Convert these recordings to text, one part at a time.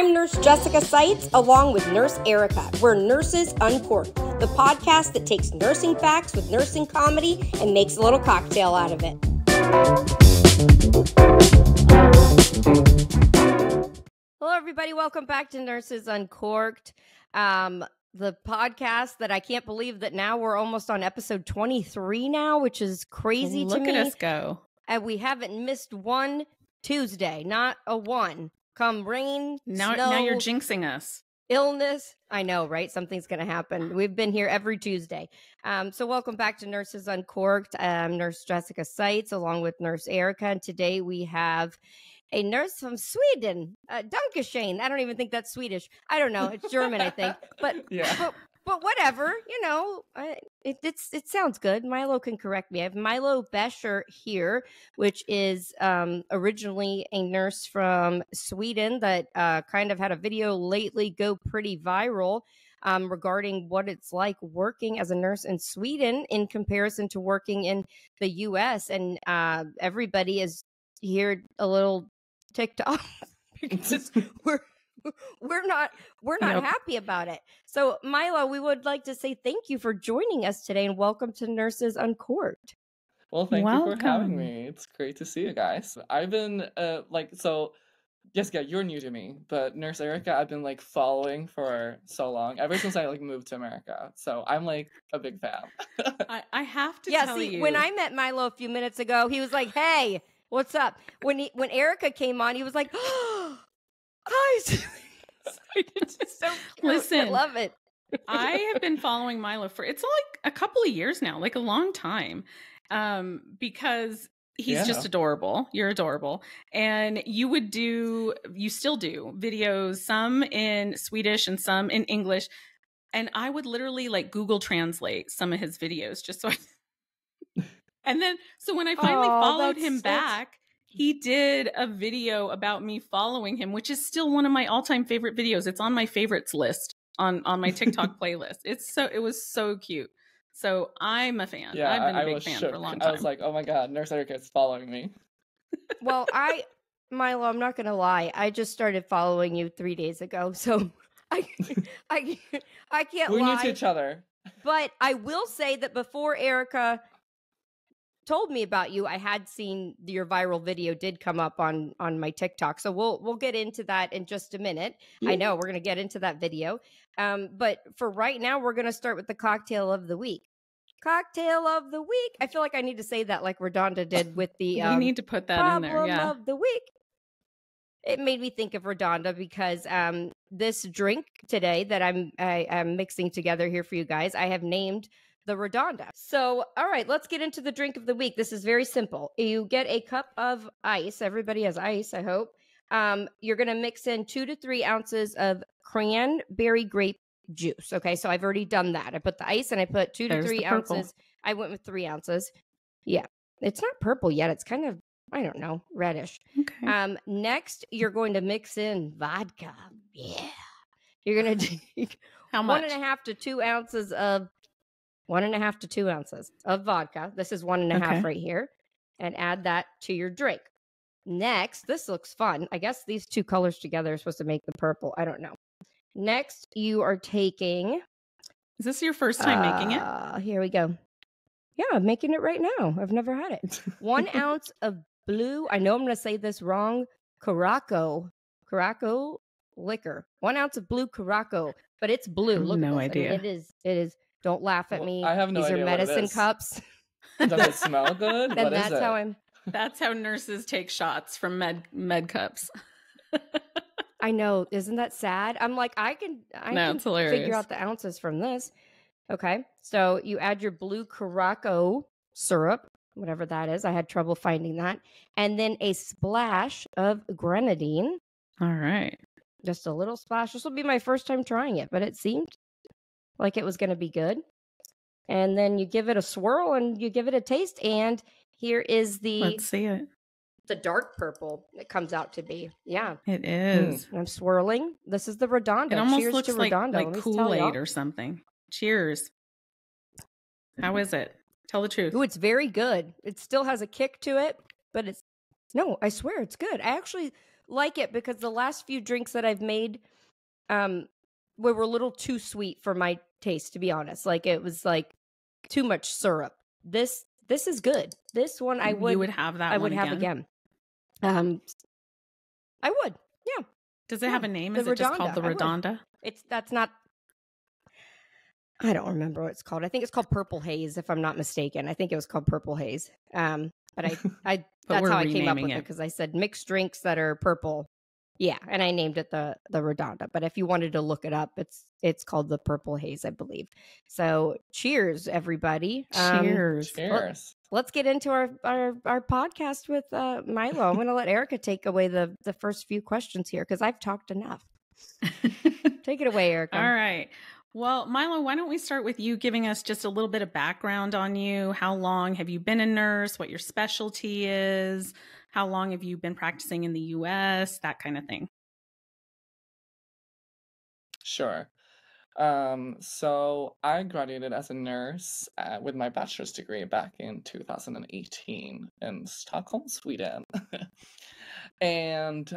I'm Nurse Jessica Seitz, along with Nurse Erica. We're Nurses Uncorked, the podcast that takes nursing facts with nursing comedy and makes a little cocktail out of it. Hello, everybody. Welcome back to Nurses Uncorked, the podcast that I can't believe that now we're almost on episode 23 now, which is crazy to me. Look at us go. And we haven't missed one Tuesday, not a one. Come rain, now you're jinxing us. Illness. I know, right? Something's going to happen. We've been here every Tuesday. So welcome back to Nurses Uncorked. I'm Nurse Jessica Seitz, along with Nurse Erica. And today we have a nurse from Sweden, Dankeschön. I don't even think that's Swedish. I don't know. It's German, I think. But yeah. But whatever, you know, it sounds good. Milo can correct me. I have Milo Bescher here, which is originally a nurse from Sweden that kind of had a video lately go pretty viral regarding what it's like working as a nurse in Sweden in comparison to working in the U.S. And everybody is here a little ticked off because we're not happy about it. So Milo, we would like to say thank you for joining us today and welcome to Nurses Uncorked. Well, thank you for having me. It's great to see you guys. I've been Jessica, you're new to me, but Nurse Erica, I've been following for so long, ever since I moved to America. So I'm a big fan. I have to tell you. When I met Milo a few minutes ago, he was like, "Hey, what's up?" When Erica came on, he was like, "Oh, guys." It's just so cute. Listen, I love it. I have been following Milo for it's a couple of years now, a long time, because he's just adorable. You're adorable, and you still do videos, some in Swedish and some in English, and I would literally Google Translate some of his videos just so. And then, so when I finally followed him back. He did a video about me following him, which is still one of my all-time favorite videos. It's on my favorites list on my TikTok playlist. It was so cute. So I'm a fan. Yeah, I've been a big fan for a long time. I was like, oh my God, Nurse Erica is following me. Well, Milo, I'm not going to lie. I just started following you 3 days ago. So I can't lie. We're new to each other. But I will say that before Erica told me about you, I had seen your viral video did come up on my TikTok. So we'll get into that in just a minute. Yeah. I know we're going to get into that video. But for right now, we're going to start with the cocktail of the week. Cocktail of the week. I feel like I need to say that like Redonda did with the you need to put that in there. Yeah. Of the week. It made me think of Redonda because this drink today that I'm mixing together here for you guys, I have named the Redonda. So, all right, let's get into the drink of the week. This is very simple. You get a cup of ice. Everybody has ice, I hope. You're going to mix in 2 to 3 ounces of cranberry grape juice. Okay, so I've already done that. I put the ice and I put 2 to 3 ounces. I went with 3 ounces. Yeah, it's not purple yet. It's kind of, I don't know, reddish. Okay. Next, you're going to mix in vodka. Yeah. You're going to take how much? 1.5 to 2 ounces of 1.5 to 2 ounces of vodka. This is 1.5 right here. And add that to your drink. Next, this looks fun. I guess these two colors together are supposed to make the purple. I don't know. Next, you are taking... Is this your first time making it? Here we go. Yeah, I'm making it right now. I've never had it. 1 ounce of blue, I know I'm going to say this wrong, Caraco liquor. 1 ounce of blue Caraco, but it's blue. Look no at this. idea. I mean, it is. Don't laugh at me. I have no These idea are medicine what it is. cups. Does it smell good? Then what that's is it? how I'm. That's how nurses take shots from med cups. I know. Isn't that sad? I'm like, I can it's hilarious. Figure out the ounces from this. Okay. So you add your blue Caraco syrup, whatever that is. I had trouble finding that. And then a splash of grenadine. All right. Just a little splash. This will be my first time trying it, but it seemed like it was going to be good. And then you give it a swirl and you give it a taste. And here is Let's see it. The dark purple it comes out to be. Yeah. It is. I'm swirling. This is the Redonda. It almost Cheers looks to Redonda. like Kool-Aid or something. Cheers. How is it? Tell the truth. Ooh, it's very good. It still has a kick to it, but no, I swear it's good. I actually like it because the last few drinks that I've made were a little too sweet for my taste, to be honest. Like it was like too much syrup. This is good. This one I would have that I one would have again. I would. Yeah. Does it have a name? Is it just called the Redonda? That's not, I don't remember what it's called. I think it's called Purple Haze, if I'm not mistaken. I think it was called Purple Haze. But that's how I came up with it because I said mixed drinks that are purple. Yeah, and I named it the Redonda. But if you wanted to look it up, it's called the Purple Haze, I believe. So cheers, everybody. Cheers. Cheers. Let's get into our podcast with Milo. I'm going to let Erica take away the first few questions here because I've talked enough. Take it away, Erica. All right. Well, Milo, why don't we start with you giving us just a little bit of background on you? How long have you been a nurse? What your specialty is? How long have you been practicing in the U.S.? That kind of thing. Sure. So I graduated as a nurse with my bachelor's degree back in 2018 in Stockholm, Sweden. And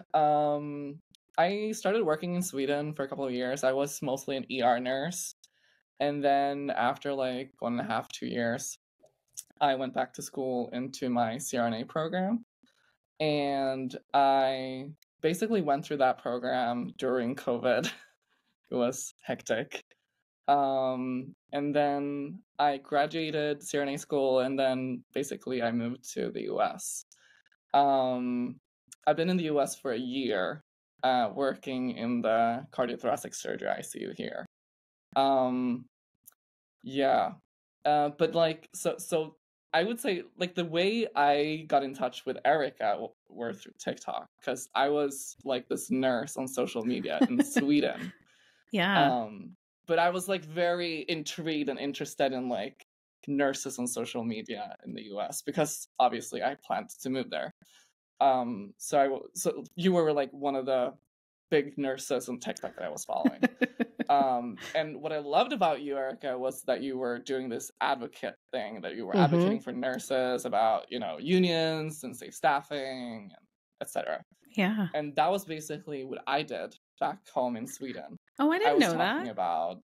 I started working in Sweden for a couple of years. I was mostly an ER nurse. And then after like 1.5, 2 years, I went back to school into my CRNA program. And I basically went through that program during COVID. It was hectic. And then I graduated CRNA school, and then basically I moved to the US. I've been in the US for a year, working in the cardiothoracic surgery ICU here. But like, so I would say like the way I got in touch with Erica were through TikTok, because I was like this nurse on social media in Sweden. Yeah. But I was like very intrigued and interested in like nurses on social media in the US because obviously I planned to move there. So you were like one of the big nurses on TikTok that I was following. And what I loved about you, Erica, was that you were doing this advocate thing, that you were advocating for nurses about, unions and safe staffing, etc. Yeah. And that was basically what I did back home in Sweden. Oh, I didn't know that. I was talking about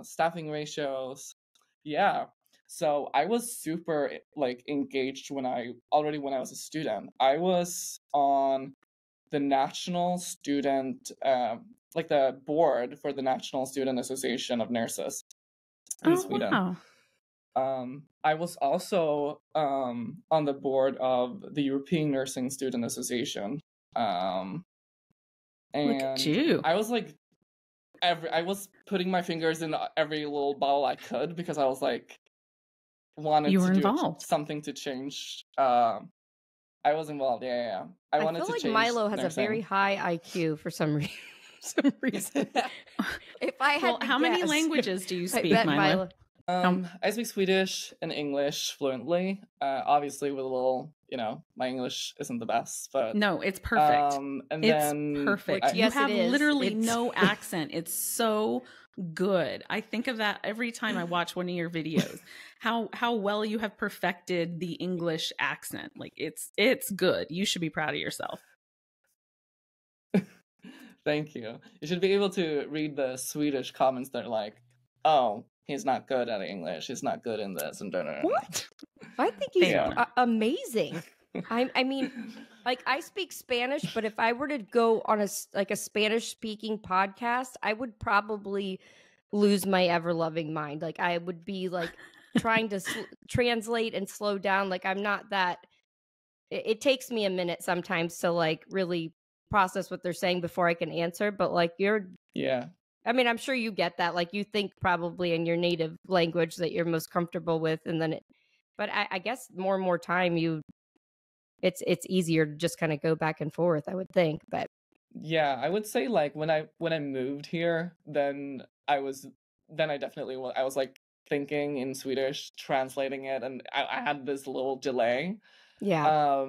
staffing ratios. Yeah. So I was super like engaged when I was a student. I was on the national student, like the board for the National Student Association of Nurses in Sweden. Wow. I was also on the board of the European Nursing Student Association. And look at you. I was like, I was putting my fingers in every little bottle I could because I was like, wanted to do something to change. I was involved. Yeah. I wanted feel to like change Milo has nursing. a very high IQ for some reason. If I had how many languages do you speak, Milo? I speak Swedish and English fluently. Obviously, with a little, my English isn't the best, but no, it's perfect. It's perfect. You have literally no accent. It's so good. I think of that every time I watch one of your videos. How well you have perfected the English accent. Like it's good. You should be proud of yourself. Thank you. You should be able to read the Swedish comments that are like, "Oh, he's not good at English. He's not good in this." And what? I think he's amazing. I mean, like I speak Spanish, but if I were to go on a Spanish speaking podcast, I would probably lose my ever loving mind. Like I would be like trying to translate and slow down. Like I'm not that. It takes me a minute sometimes to like really process what they're saying before I can answer. But like I mean, I'm sure you get that. Like you think probably in your native language that you're most comfortable with, and then but I guess more and more time it's easier to just kind of go back and forth, I would think. But yeah, I would say like when I moved here, then I was like thinking in Swedish, translating it, and I had this little delay. Yeah.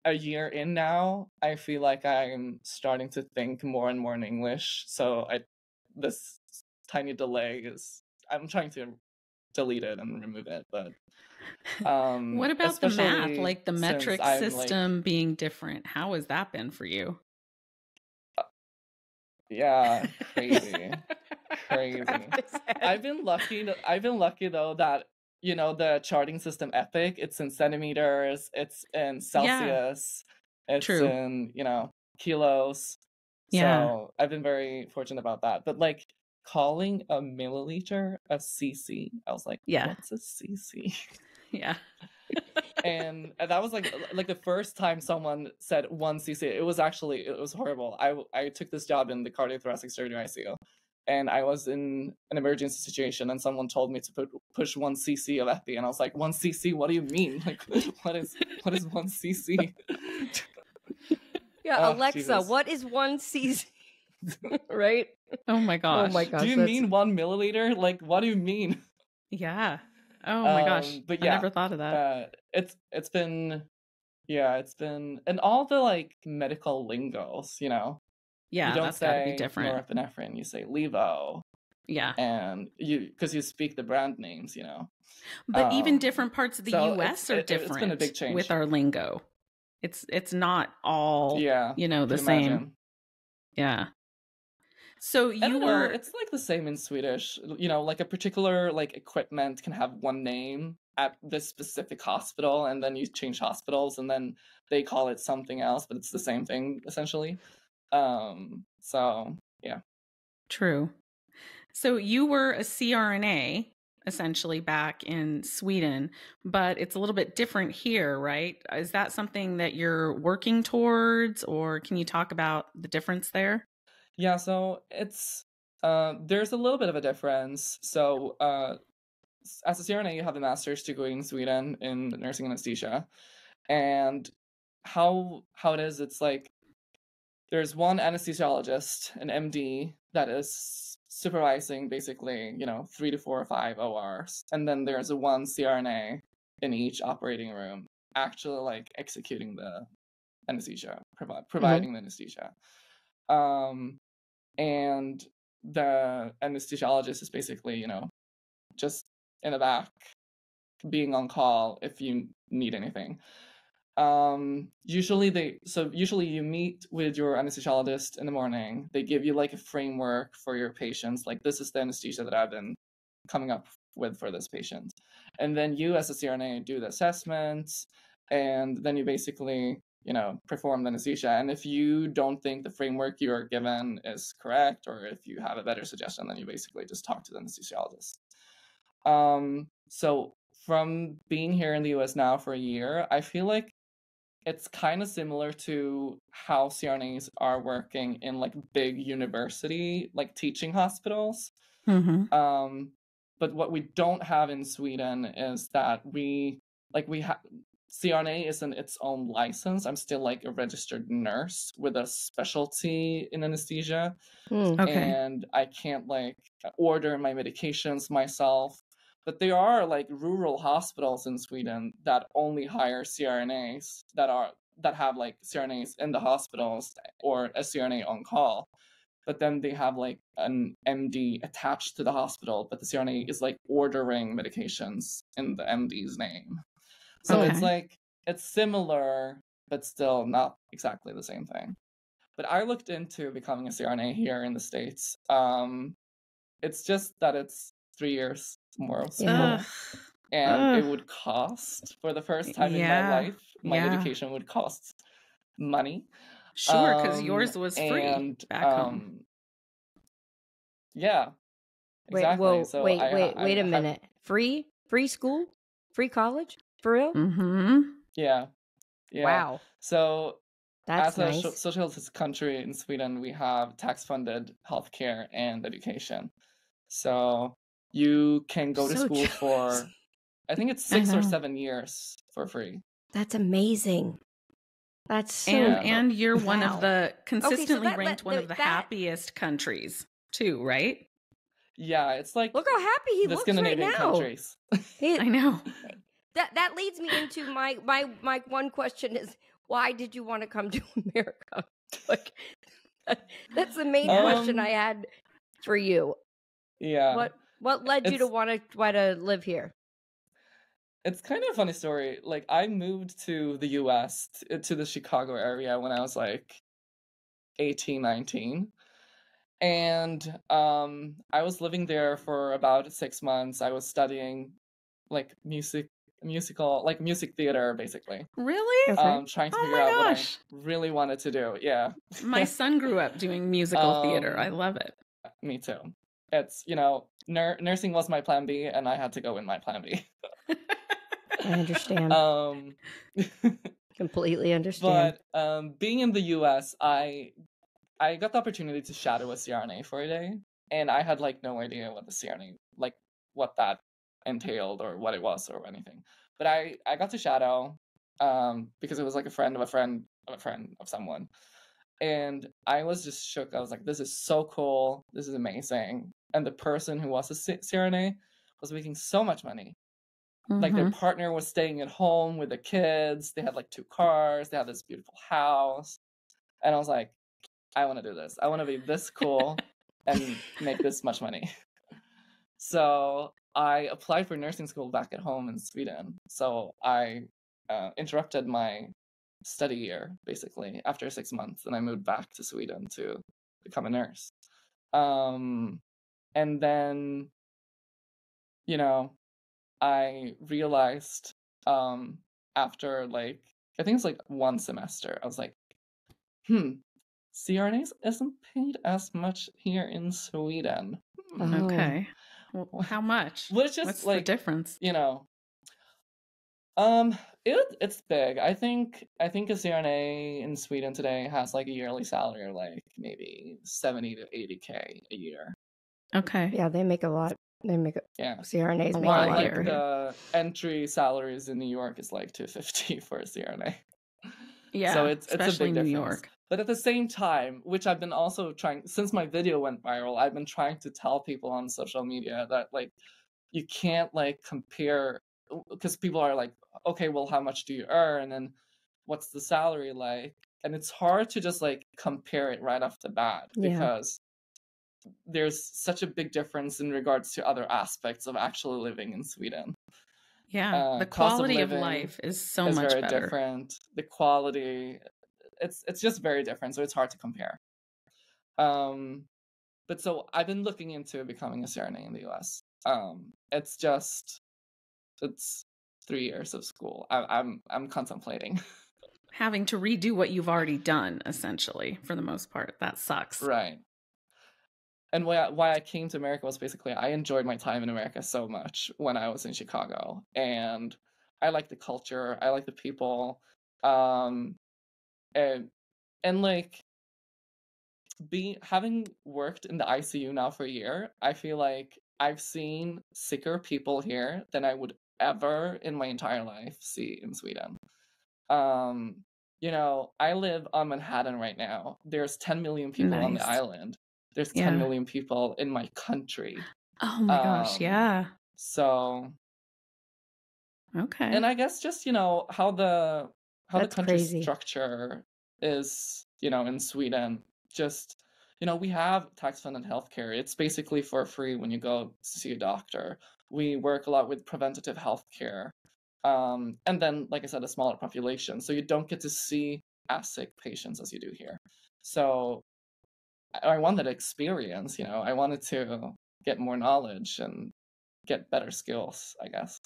A year in now, I feel like I'm starting to think more and more in English. So this tiny delay I'm trying to delete it and remove it. But what about the math, like the metric system being different? How has that been for you? Yeah, crazy. I've been lucky though that the charting system Epic, it's in centimeters, it's in Celsius, it's True. in kilos. So I've been very fortunate about that. But like calling a milliliter a cc, I was like, what's a cc? Yeah. And that was like the first time someone said 1 cc. It was horrible. I took this job in the cardiothoracic surgery ICU, and I was in an emergency situation, and someone told me to push 1 cc of epi, and I was like, 1 cc? What do you mean? Like, what is 1 cc? Yeah, Alexa, Jesus. What is 1 cc? Right? Oh my gosh. Oh my gosh. Do you mean 1 milliliter? Like, what do you mean? Yeah. Oh my gosh. But yeah, I never thought of that. It's been, and all the like medical lingos, Yeah, you don't that's say gotta be different. norepinephrine, you say Levo. Yeah. And because you speak the brand names, But even different parts of the US are different. It's been a big change with our lingo. It's not all the same. Imagine. Yeah. So it's like the same in Swedish. Like a particular like equipment can have one name at this specific hospital, and then you change hospitals, and then they call it something else, but it's the same thing essentially. So yeah. True. So you were a CRNA essentially back in Sweden, but it's a little bit different here, right? Is that something that you're working towards, or can you talk about the difference there? Yeah, so it's there's a little bit of a difference. So as a CRNA, you have a master's degree in Sweden in nursing anesthesia, and how it is, it's like there's one anesthesiologist, an MD, that is supervising basically 3 to 4 or 5 ORs, and then there's one CRNA in each operating room actually like executing the anesthesia, providing the anesthesia. And the anesthesiologist is basically, just in the back, being on call if you need anything. Usually you meet with your anesthesiologist in the morning. They give you like a framework for your patients. Like, this is the anesthesia that I've been coming up with for this patient. And then you as a CRNA do the assessments, and then you basically perform the anesthesia. And if you don't think the framework you are given is correct, or if you have a better suggestion, then you basically just talk to the anesthesiologist. So from being here in the US now for a year, I feel like it's kind of similar to how CRNAs are working in like big university, like teaching hospitals. But what we don't have in Sweden is that we have CRNA isn't its own license. I'm still like a registered nurse with a specialty in anesthesia. And I can't like order my medications myself. But there are like rural hospitals in Sweden that only hire CRNAs that have like CRNAs in the hospitals or a CRNA on call. But then they have like an MD attached to the hospital, but the CRNA is like ordering medications in the MD's name. So it's like, it's similar, but still not exactly the same thing. But I looked into becoming a CRNA here in the States. It's just that it's 3 years more of school. And it would cost, for the first time in my life, my education would cost money. Sure, because yours was free back home. Yeah, exactly. Wait a minute. Free school? Free college? For real? Yeah. Wow. So that's as nice. a socialist country in Sweden, we have tax-funded healthcare and education. So you can go to school for, I think it's 6 or 7 years for free. That's amazing. That's so... And you're one of the consistently ranked one of the happiest countries too, right? Yeah, it's like, look how happy he looks right now. Countries. I know. That leads me into my one question is, why did you want to come to America? Like, that's the main question I had for you. Yeah. What led you to want to live here? It's kind of a funny story. Like, I moved to the US, to the Chicago area when I was like 18, 19. And I was living there for about 6 months. I was studying like music theater, basically. Really? Okay. Trying to figure out what I really wanted to do. Yeah. My son grew up doing musical theater. I love it. Me too. It's, nursing was my plan B, and I had to go in my plan B. I understand. Completely understand. But being in the US, I got the opportunity to shadow a CRNA for a day, and I had like no idea what the CRNA, like what that entailed or what it was or anything. But I got to shadow because it was like a friend of a friend of a friend of someone. And I was just shook. I was like, this is so cool. This is amazing. And the person who was a CRNA was making so much money. Like their partner was staying at home with the kids. They had like 2 cars. They had this beautiful house. And I was like, I want to do this. I want to be this cool and make this much money. So I applied for nursing school back at home in Sweden. So I interrupted my study year, basically, after 6 months. And I moved back to Sweden to become a nurse. And then, I realized after like, I think it's like 1 semester, I was like, CRNAs isn't paid as much here in Sweden. Okay. Well, how much? What's the difference? It's big. I think a CRNA in Sweden today has like a yearly salary of like maybe 70 to 80K a year. Okay. Yeah, they make a lot. CRNAs make a lot. Like here. The entry salaries in New York is like $250 for a CRNA. Yeah, so it's a big especially difference. New York. But at the same time, which I've been also trying, since my video went viral, I've been trying to tell people on social media that like you can't like compare, because people are like, okay, well, how much do you earn and what's the salary like? And it's hard to just like compare it right off the bat because there's such a big difference in regards to other aspects of actually living in Sweden. Yeah, the quality of life is so much very better. Different. The quality, it's just very different, so it's hard to compare. But so I've been looking into becoming a CRNA in the US. It's 3 years of school. I'm contemplating. Having to redo what you've already done, essentially, for the most part. That sucks. Right. And why I came to America was basically I enjoyed my time in America so much when I was in Chicago. And I like the culture. I like the people. And like having worked in the ICU now for a year, I feel like I've seen sicker people here than I would ever in my entire life see in Sweden. I live on Manhattan right now. There's 10 million people on the island. There's 10 million people in my country. Oh my gosh, yeah. So okay. And I guess just, how the country's structure is, in Sweden. Just, we have tax-funded healthcare. It's basically for free when you go to see a doctor. We work a lot with preventative healthcare. And then, like I said, a smaller population. So you don't get to see as sick patients as you do here. So I wanted experience, I wanted to get more knowledge and get better skills, I guess.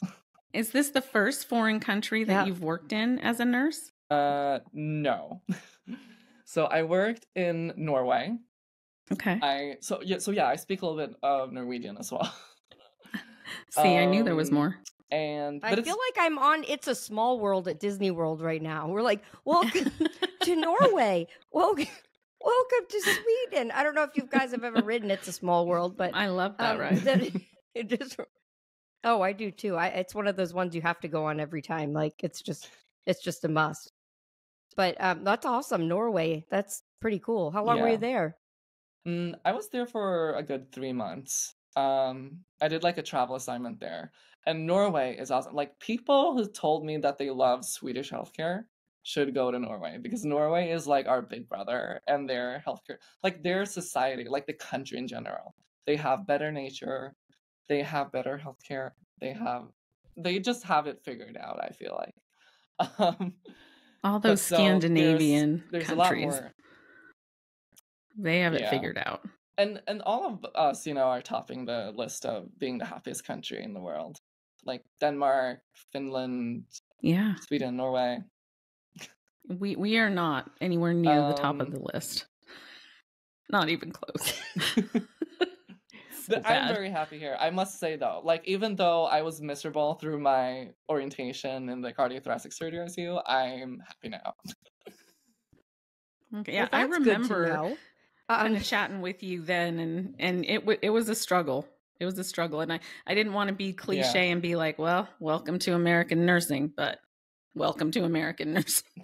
Is this the first foreign country that you've worked in as a nurse? No. So I worked in Norway. Okay. I speak a little bit of Norwegian as well. See, I knew there was more. But I feel like I'm on It's a Small World at Disney World right now. We're like, welcome to Norway. Welcome to Sweden. I don't know if you guys have ever ridden It's a Small World, but I love that ride. I do too. It's one of those ones you have to go on every time. Like it's just a must. But that's awesome. Norway. That's pretty cool. How long were you there? I was there for a good 3 months. I did like a travel assignment there. And Norway is awesome. Like people who told me that they love Swedish healthcare should go to Norway because Norway is like our big brother and their healthcare, like their society, like the country in general. They have better nature. They have better healthcare. They just have it figured out, I feel like. All those Scandinavian there's countries. A lot more. They have it figured out. And all of us, are topping the list of being the happiest country in the world. Like Denmark, Finland, Sweden, Norway. We are not anywhere near the top of the list. Not even close. I'm very happy here. I must say though, like even though I was miserable through my orientation in the cardiothoracic surgery ICU, I'm happy now. Okay, yeah, I remember kind of chatting with you then, and it was a struggle. It was a struggle, and I didn't want to be cliche and be like, well, welcome to American nursing, but welcome to American nursing.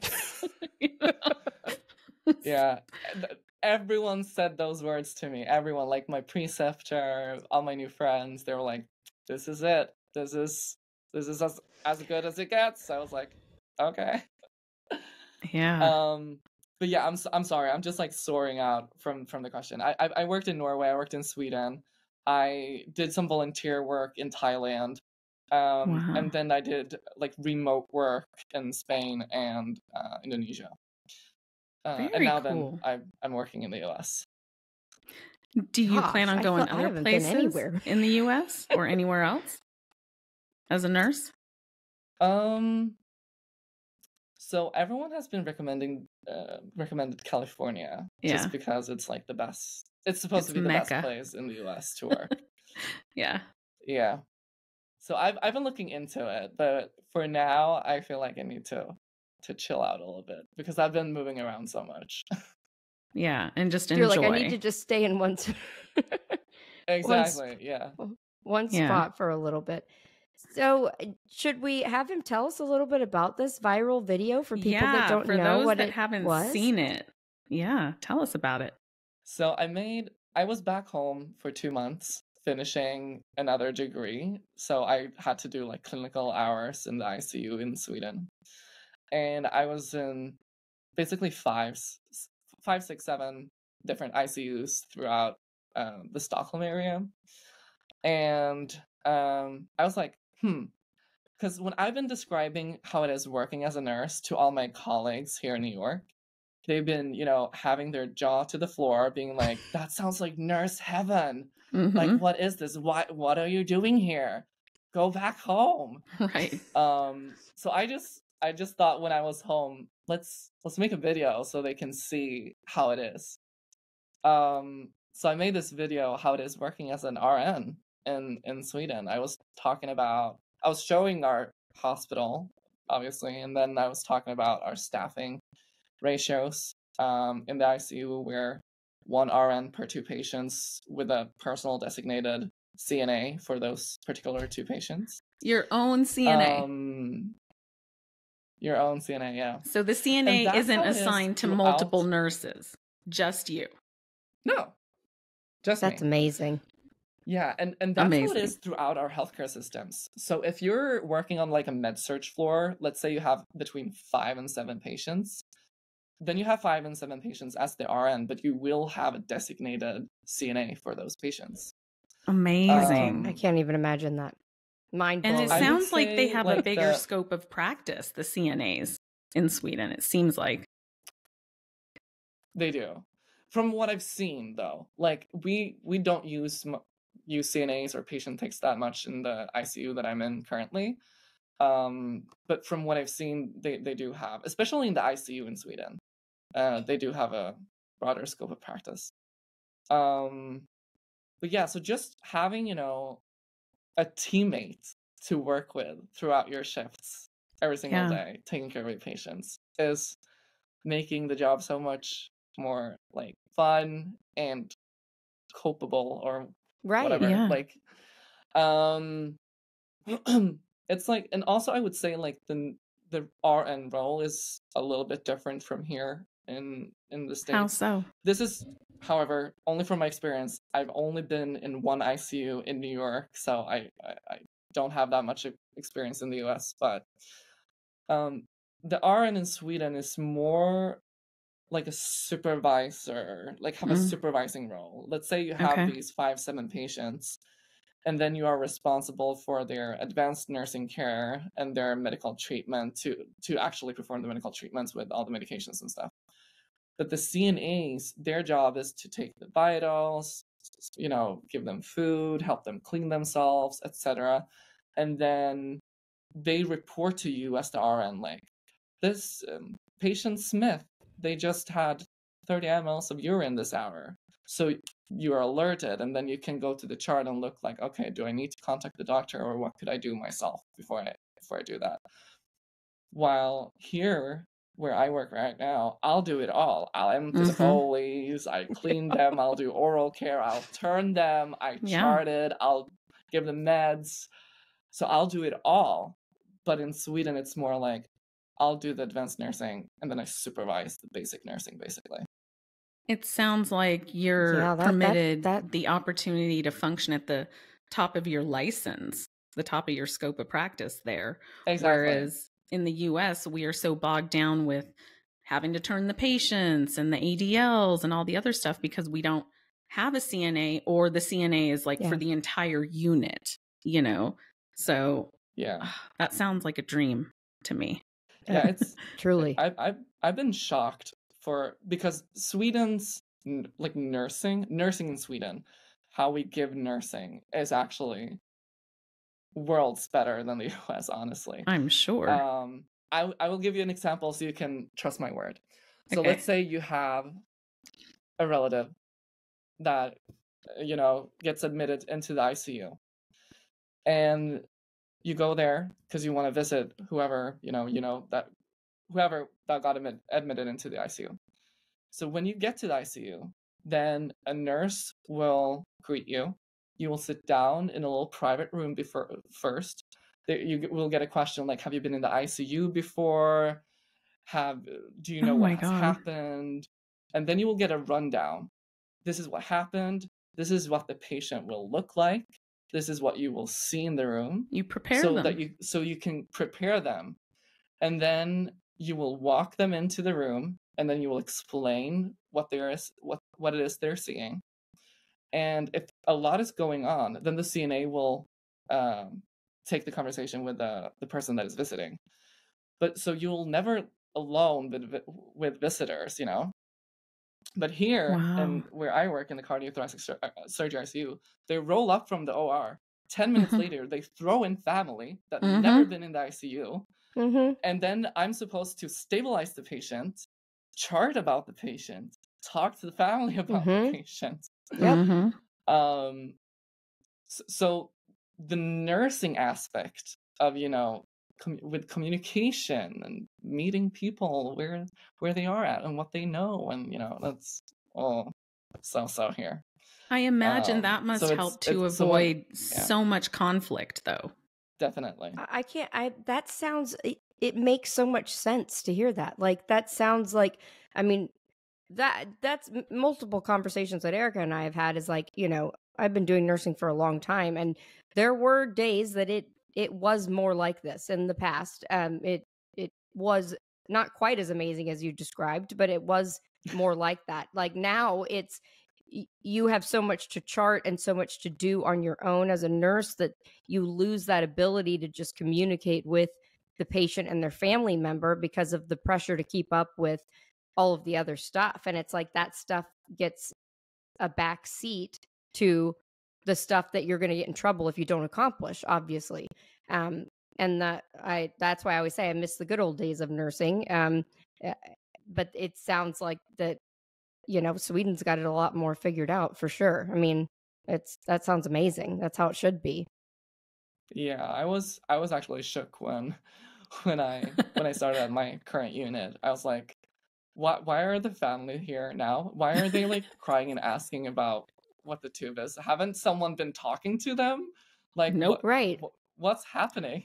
Yeah. Everyone said those words to me. Everyone, like my preceptor, all my new friends, they were like, this is it. This is as good as it gets. I was like, okay. Yeah. But yeah, I'm sorry. I'm just like soaring out from the question. I worked in Norway. I worked in Sweden. I did some volunteer work in Thailand. Wow. And then I did like remote work in Spain and Indonesia. And now cool. then I'm working in the US. Do you plan on going other places in the US or anywhere else as a nurse? So everyone has been recommended California just because it's like the best. It's supposed to be the best place in the US to work. Yeah. Yeah. So I've been looking into it, but for now I feel like I need to chill out a little bit because I've been moving around so much. Yeah, and just enjoy. You're like, I need to just stay in one exactly. One spot for a little bit. So should we have him tell us a little bit about this viral video for people that don't know what it haven't was? Seen it? Yeah, tell us about it. So I was back home for 2 months finishing another degree. So I had to do like clinical hours in the ICU in Sweden. And I was in basically 5, 6, 7 different ICUs throughout the Stockholm area. And I was like, because when I've been describing how it is working as a nurse to all my colleagues here in New York, they've been, having their jaw to the floor, being like, that sounds like nurse heaven. Mm-hmm. Like, what is this? What are you doing here? Go back home. Right. So I just thought when I was home, let's make a video so they can see how it is. So I made this video how it is working as an RN in Sweden. I was showing our hospital, obviously, and then I was talking about our staffing ratios in the ICU, where 1 RN per 2 patients with a personal designated CNA for those particular 2 patients. Your own CNA. Your own CNA, yeah. So the CNA isn't assigned to multiple nurses, just you. No, just That's me. Amazing. Yeah, and that's how it is throughout our healthcare systems. So if you're working on like a med surg floor, let's say you have between 5 and 7 patients, then you have 5 and 7 patients as the RN, but you will have a designated CNA for those patients. Amazing. I can't even imagine that. Mind blowing. And it sounds like they have a bigger scope of practice, the CNAs in Sweden, it seems like. They do. From what I've seen, though, like we don't use CNAs or patient takes that much in the ICU that I'm in currently. But from what I've seen, they do have, especially in the ICU in Sweden, they do have a broader scope of practice. But yeah, so just having, a teammate to work with throughout your shifts every single day, taking care of your patients, is making the job so much more like fun and culpable or whatever. Yeah. Like, it's like, and also I would say like the RN role is a little bit different from here in the States. How so? This is, however, only from my experience. I've only been in 1 ICU in New York, so I don't have that much experience in the US. But the RN in Sweden is more like a supervisor, like have a supervising role. Let's say you have these 5, 7 patients, and then you are responsible for their advanced nursing care and their medical treatment to actually perform the medical treatments with all the medications and stuff. But the CNAs, their job is to take the vitals, give them food, help them clean themselves, etc. And then they report to you as the RN, like, this patient Smith, they just had 30 mLs of urine this hour. So you are alerted, and then you can go to the chart and look like, okay, do I need to contact the doctor, or what could I do myself before I do that? While here, where I work right now, I'll do it all. I'll empty the Foleys, I clean them, I'll do oral care, I'll turn them, I chart it, I'll give them meds. So I'll do it all. But in Sweden, it's more like, I'll do the advanced nursing, and then I supervise the basic nursing, basically. It sounds like you're permitted the opportunity to function at the top of your license, the top of your scope of practice there. Exactly. Whereas in the US, we are so bogged down with having to turn the patients and the ADLs and all the other stuff because we don't have a CNA, or the CNA is like for the entire unit, So that sounds like a dream to me. Yeah, it's truly. I've been shocked because Sweden's like nursing in Sweden, how we give nursing is actually worlds better than the US, honestly. I'm sure. I will give you an example so you can trust my word. So let's say you have a relative that gets admitted into the ICU, and you go there because you want to visit whoever that got admitted into the ICU. So when you get to the ICU, then a nurse will greet you. You will sit down in a little private room first. You will get a question like, have you been in the ICU before? Do you know what has happened? And then you will get a rundown. This is what happened. This is what the patient will look like. This is what you will see in the room. You prepare them. So you can prepare them. And then you will walk them into the room, and then you will explain what it is they're seeing. And if a lot is going on, then the CNA will take the conversation with the person that is visiting. But so you'll never alone with visitors, But here, and where I work in the cardiothoracic surgery ICU, they roll up from the OR. 10 minutes later, they throw in family that never been in the ICU. And then I'm supposed to stabilize the patient, chart about the patient, talk to the family about the patient. So the nursing aspect of, with communication and meeting people where they are at and what they know, and that's all so here. I imagine that must help to avoid so much conflict, though. Definitely. That sounds, it makes so much sense to hear that. Like, that sounds like, that's multiple conversations that Erica and I have had is like, I've been doing nursing for a long time, and there were days that it was more like this in the past. It was not quite as amazing as you described, but it was more like that. Like, now you have so much to chart and so much to do on your own as a nurse that you lose that ability to just communicate with the patient and their family member because of the pressure to keep up with all of the other stuff. And it's like that stuff gets a back seat to the stuff that you're going to get in trouble if you don't accomplish, obviously. And that's why I always say I miss the good old days of nursing. But it sounds like that, Sweden's got it a lot more figured out for sure. That sounds amazing. That's how it should be. Yeah, I was actually shook when I started at my current unit. I was like, why are the family here now? Why are they like crying and asking about what the tube is? Haven't someone been talking to them? Like, nope. What's happening?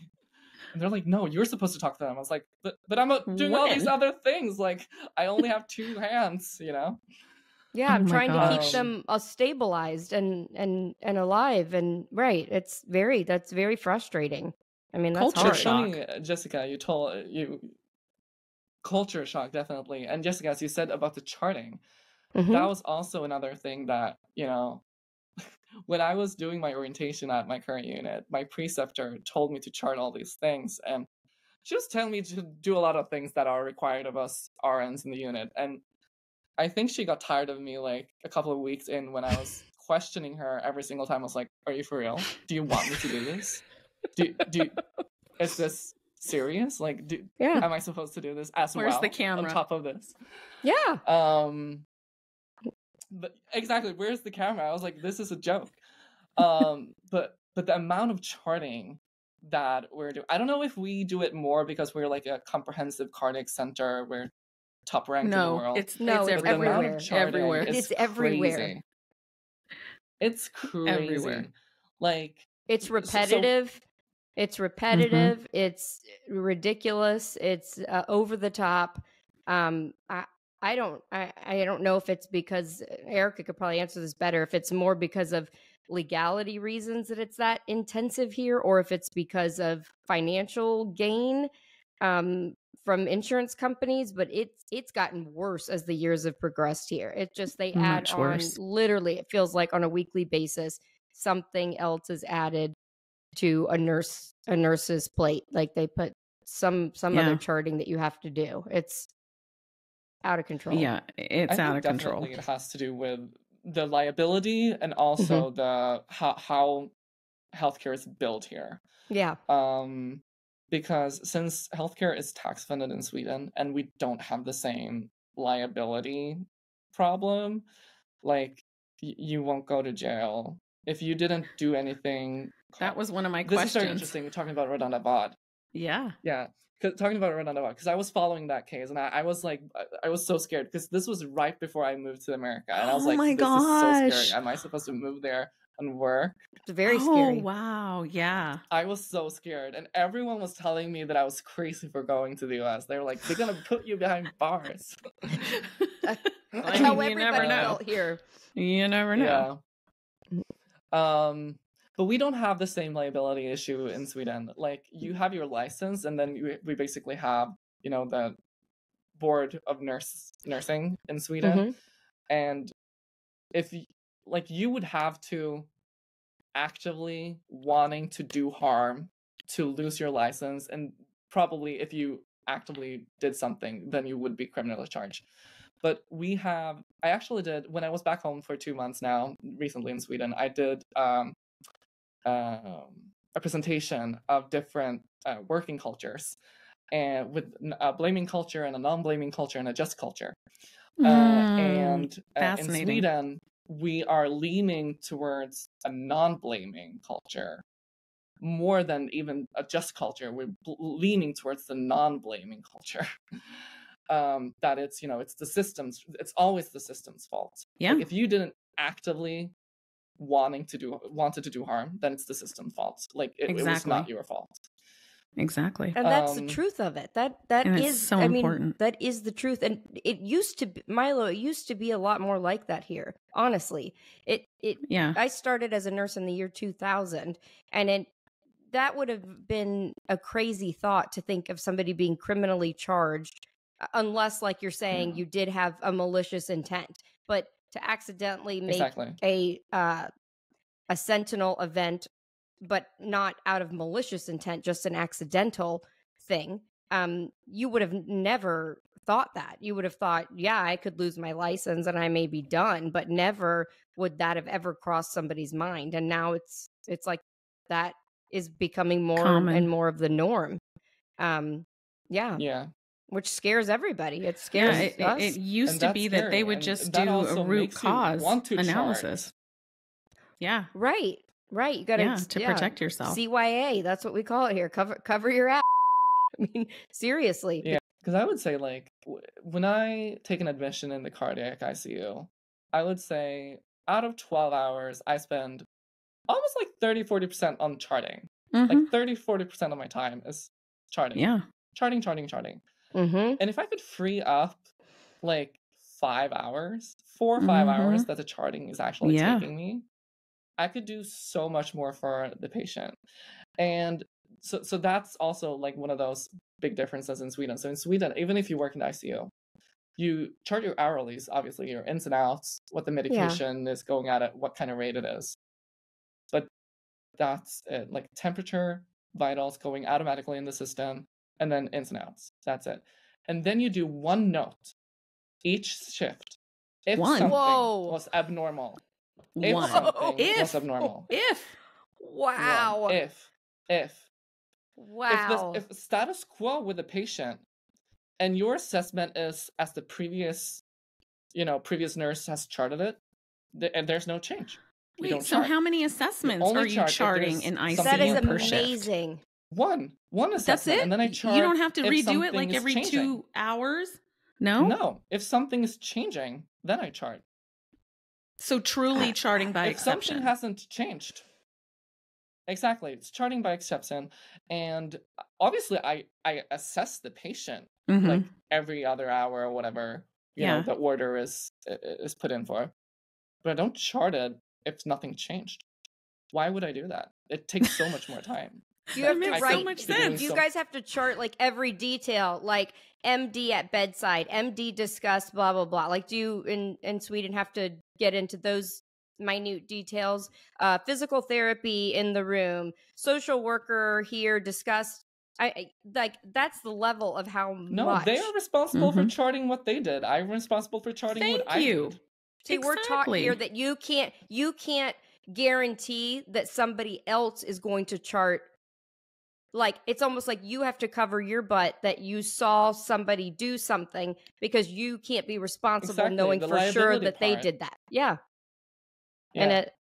And they're like, no, you're supposed to talk to them. I was like, but I'm doing all these other things. Like, I only have 2 hands, Yeah, I'm trying to keep them stabilized and alive. And that's very frustrating. That's culture hard. shock. Funny, Jessica, you culture shock, definitely. And Jessica, as you said about the charting, that was also another thing that, when I was doing my orientation at my current unit, my preceptor told me to chart all these things, and she was telling me to do a lot of things that are required of us RNs in the unit. And I think she got tired of me like a couple of weeks in when I was questioning her every single time. I was like, are you for real? Do you want me to do this? Is this serious? Like, am I supposed to do this as Where's well? the camera? On top of this? Yeah. But exactly, where's the camera? I was like, this is a joke. But the amount of charting that we're doing, I don't know if we do it more because we're like a comprehensive cardiac center. We're top ranked in the world. It's everywhere. Everywhere. It's everywhere. It's crazy. Everywhere. Like, it's repetitive. It's repetitive. It's ridiculous. It's over the top. I don't know if it's because Erica could probably answer this better. If it's more because of legality reasons that it's that intensive here, or if it's because of financial gain from insurance companies. But it's gotten worse as the years have progressed here. It just they add on literally. It feels like on a weekly basis something else is added to a nurse's plate. Like they put some other charting that you have to do. It's out of control. Yeah, it's out of control. It has to do with the liability and also the how healthcare is built here. Yeah. Because since healthcare is tax funded in Sweden and we don't have the same liability problem, like you won't go to jail if you didn't do anything. That was one of my questions. This is very interesting. We're talking about redundant VOD. Yeah. Talking about redundant VOD, because I was following that case and I was like, I was so scared because this was right before I moved to America, and I was like, this is so scary. Am I supposed to move there and work? It's very scary. Oh wow, yeah. I was so scared, and everyone was telling me that I was crazy for going to the US. They were like, they're gonna put you behind bars. That's how everybody felt here. You never know. Yeah. But we don't have the same liability issue in Sweden. Like, you have your license, and then we basically have, the board of nursing in Sweden. And if you would have to actively wanting to do harm to lose your license, and probably if you actively did something, then you would be criminally charged. But I actually did, when I was back home for 2 months now, recently in Sweden, I did a presentation of different working cultures, and with a blaming culture and a non-blaming culture and a just culture. And in Sweden, we are leaning towards a non-blaming culture more than even a just culture. We're leaning towards the non-blaming culture. That it's, it's the systems. It's always the system's fault. Yeah. Like, if you didn't actively wanted to do harm, then it's the system's fault. Like, it was not your fault. Exactly. And that's the truth of it. That is so important. That is the truth. And it used to be, Milo, it used to be a lot more like that here. Honestly, I started as a nurse in the year 2000, and that would have been a crazy thought to think of somebody being criminally charged, unless, like you're saying, you did have a malicious intent. But to accidentally make a sentinel event, but not out of malicious intent, just an accidental thing, you would have never thought that. You would have thought, I could lose my license and I may be done, but never would that have ever crossed somebody's mind. And now it's like that is becoming more and more of the norm. Which scares everybody. It scares us. It used to be that they would just do a root cause analysis. Yeah. Right. You got to protect yourself. CYA, that's what we call it here. Cover your ass. I mean, seriously. Yeah, because I would say, like, when I take an admission in the cardiac ICU, I would say out of 12 hours, I spend almost like 30-40% on charting. Like 30-40% of my time is charting. Yeah. Charting. And if I could free up like 4 or 5 hours that the charting is actually taking me, I could do so much more for the patient. And so that's also like one of those big differences in Sweden. So in Sweden, even if you work in the ICU, you chart your hourlies, obviously your ins and outs, what the medication is going at it, what kind of rate it is. But that's it. Like temperature, vitals going automatically in the system, and then ins and outs. That's it. And then you do one note each shift if something was abnormal. If One. something was abnormal. Wow. If Wow. if status quo with the patient and your assessment is as the previous nurse has charted it, and there's no change. Wait, so how many assessments are you charting in ICU that is per shift? amazing. One assessment. That's it? And then I chart. You don't have to redo it like every 2 hours? No? No. If something is changing, then I chart. So truly charting by exception. If something hasn't changed. Exactly. It's charting by exception. And obviously I assess the patient like every other hour or whatever, you know, the order is put in for. But I don't chart it if nothing changed. Why would I do that? It takes so much more time. You have to write so much sense. You guys have to chart like every detail, like MD at bedside, MD discussed, blah blah blah. Like, do you in Sweden have to get into those minute details? Physical therapy in the room, social worker here discussed. I like that's the level of how much. No, they are responsible for charting what they did. I'm responsible for charting what I did. See, we're taught here that you can't guarantee that somebody else is going to chart. Like, it's almost like you have to cover your butt that you saw somebody do something because you can't be responsible knowing for sure that they did that. Yeah. And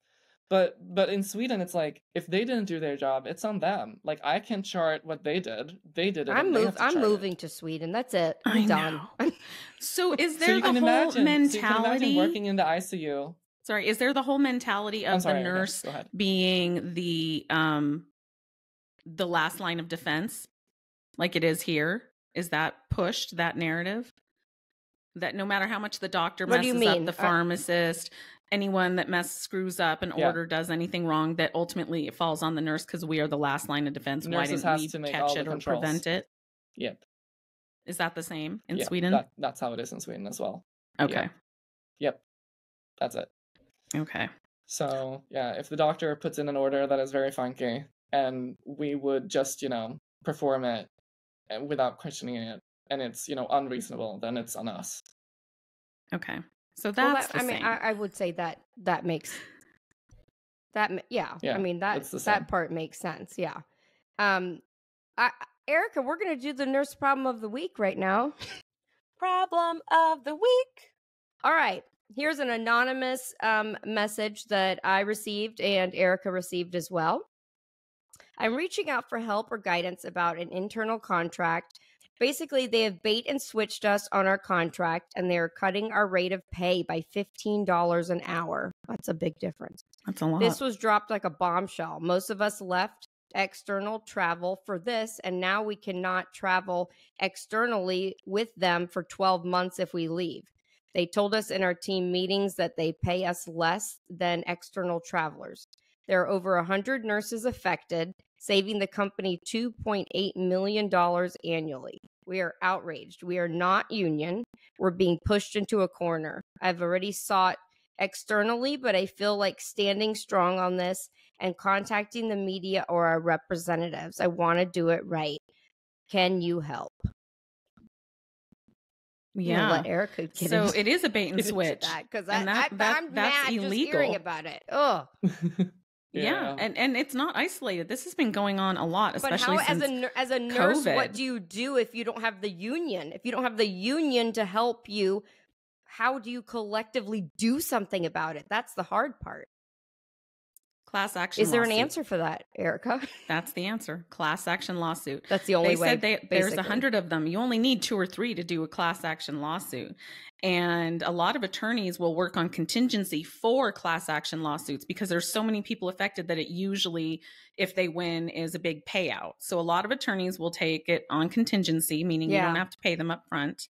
but in Sweden, it's like, if they didn't do their job, it's on them. Like, I can chart what they did. They did it. I'm moving to Sweden. That's it. I'm done. So is there the whole mentality? So you can imagine working in the ICU. Sorry, is there the whole mentality of the nurse being the last line of defense, like it is here? Is that pushed, that narrative? That no matter how much the doctor messes up, the pharmacist, anyone that screws up an order, does anything wrong, that ultimately it falls on the nurse because we are the last line of defense. Nurses Why didn't we catch it or prevent it? Yep. Is that the same in Sweden? That's how it is in Sweden as well. Okay. Yep. That's it. Okay. So, yeah, if the doctor puts in an order that is very funky and we would just, perform it without questioning it, and it's, unreasonable, then it's on us. Okay. So that's the same. I would say that makes that. Yeah. I mean, that part makes sense. Yeah. Erica, we're going to do the nurse problem of the week right now. Problem of the week. All right. Here's an anonymous message that I received and Erica received as well. I'm reaching out for help or guidance about an internal contract. Basically, they have bait and switched us on our contract, and they are cutting our rate of pay by $15 an hour. That's a big difference. That's a lot. This was dropped like a bombshell. Most of us left external travel for this, and now we cannot travel externally with them for 12 months if we leave. They told us in our team meetings that they pay us less than external travelers. There are over 100 nurses affected, saving the company $2.8 million annually. We are outraged. We are not union. We're being pushed into a corner. I've already sought externally, but I feel like standing strong on this and contacting the media or our representatives. I want to do it right. Can you help? Yeah, let Erica get so it is a bait and switch because I'm mad illegal. Just hearing about it. Oh, yeah, and it's not isolated. This has been going on a lot, especially since as a nurse, COVID. What do you do if you don't have the union? If you don't have the union to help you, how do you collectively do something about it? That's the hard part. Class action Is there lawsuit. an answer for that, Erica? That's the answer. Class action lawsuit. That's the only way. They said there's 100 of them. You only need 2 or 3 to do a class action lawsuit. And a lot of attorneys will work on contingency for class action lawsuits because there's so many people affected that it usually, if they win, is a big payout. So a lot of attorneys will take it on contingency, meaning you don't have to pay them up front.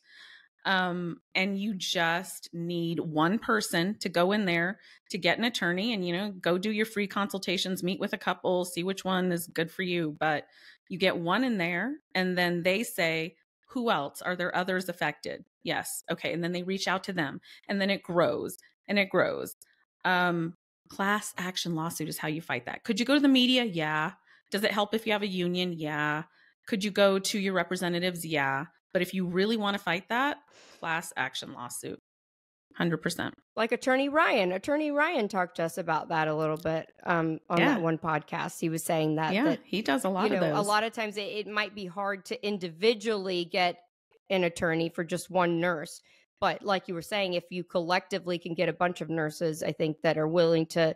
And you just need one person to go in there to get an attorney and, go do your free consultations, meet with a couple, see which one is good for you. But you get one in there and then they say, who else? Are there others affected? Yes. Okay. And then they reach out to them and then it grows and it grows. Class action lawsuit is how you fight that. Could you go to the media? Yeah. Does it help if you have a union? Yeah. Could you go to your representatives? Yeah. But if you really want to fight that, class action lawsuit, 100%. Like Attorney Ryan talked to us about that a little bit on that one podcast. He was saying that he does a lot of those. A lot of times it might be hard to individually get an attorney for just one nurse. But like you were saying, if you collectively can get a bunch of nurses, I think, that are willing to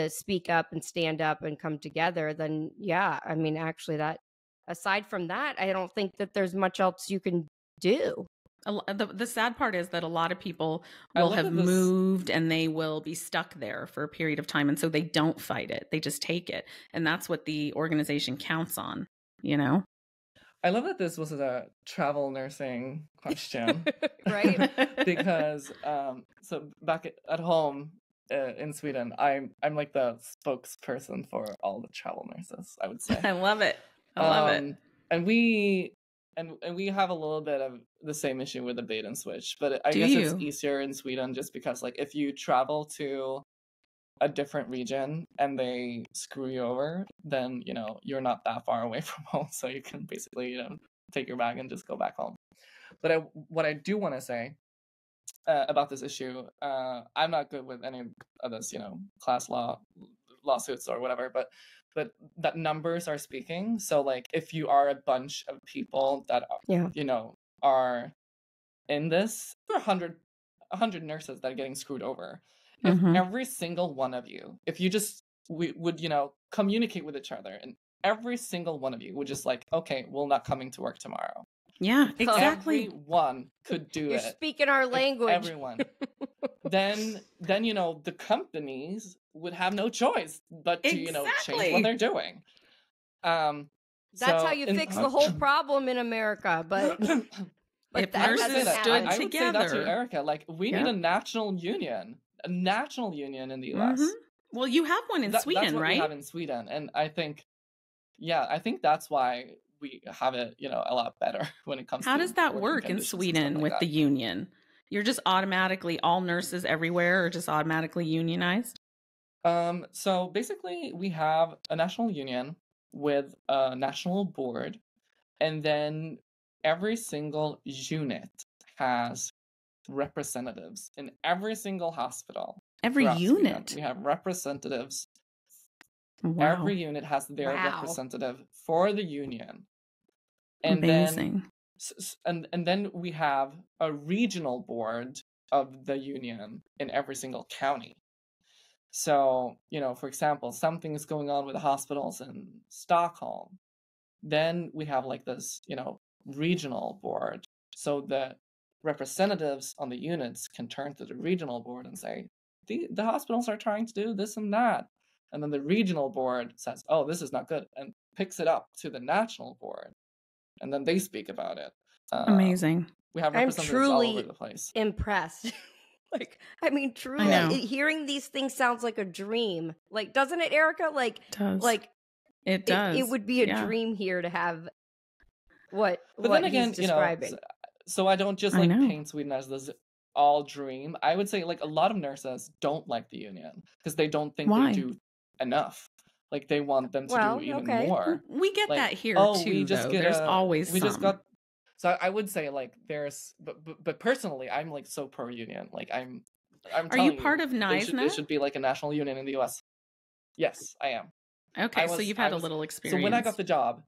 speak up and stand up and come together, then I mean, actually, that aside from that, I don't think that there's much else you can do. The sad part is that a lot of people will have moved and they will be stuck there for a period of time. And so they don't fight it. They just take it. And that's what the organization counts on, you know? I love that this was a travel nursing question. Right? Because so back at home in Sweden, I'm like the spokesperson for all the travel nurses, I would say. I love it. I love it. And we have a little bit of the same issue with the bait and switch, but I guess it's easier in Sweden just because, like, if you travel to a different region and they screw you over, then, you know, you're not that far away from home, so you can basically, you know, take your bag and just go back home. But what I do want to say about this issue, I'm not good with any of this, you know, class lawsuits or whatever, but that numbers are speaking. So, like, if you are a bunch of people that you know, are in this, there are 100 nurses that are getting screwed over. If every single one of you, if you just we would, you know, communicate with each other, and every single one of you would just like, okay, we're not coming to work tomorrow. Yeah, exactly. Everyone could do You're it. You're speaking our language. Everyone. then you know, the companies would have no choice but to you know, change what they're doing. That's how you fix the whole problem in America. But if nurses stood I together, would say that to Erica. Like, we need a national union in the U.S. Well, you have one in Sweden, that's what right? We have in Sweden, and I think that's why we have it, you know, a lot better when it comes. How does that work in Sweden with the union? You're just automatically, all nurses everywhere are just automatically unionized? So basically we have a national union with a national board, and then every single unit has representatives in every single hospital. Every unit? Sweden. We have representatives. Wow. Every unit has their representative for the union. And amazing. then we have a regional board of the union in every single county. So, you know, for example, something is going on with the hospitals in Stockholm. Then we have like this, you know, regional board. So the representatives on the units can turn to the regional board and say, the hospitals are trying to do this and that. And then the regional board says, oh, this is not good, and picks it up to the national board. And then they speak about it. Amazing. We have representatives all over the place. Impressed. Like, I mean, truly, hearing these things sounds like a dream. Like, doesn't it, Erica? Like, it does. Like, it does. It would be a dream here to have what then again, he's describing. You know, so I don't just like paint Sweden as this all dream. I would say, like, a lot of nurses don't like the union because they don't think they do enough. Like, they want them to do even more. We get that here too. There's always some. So I would say, like, there's, but personally, I'm like so pro union. Like, I'm. Are you part of NISNA? There should be like a national union in the U.S. Yes, I am. Okay, so you've had a little experience. So when I got the job,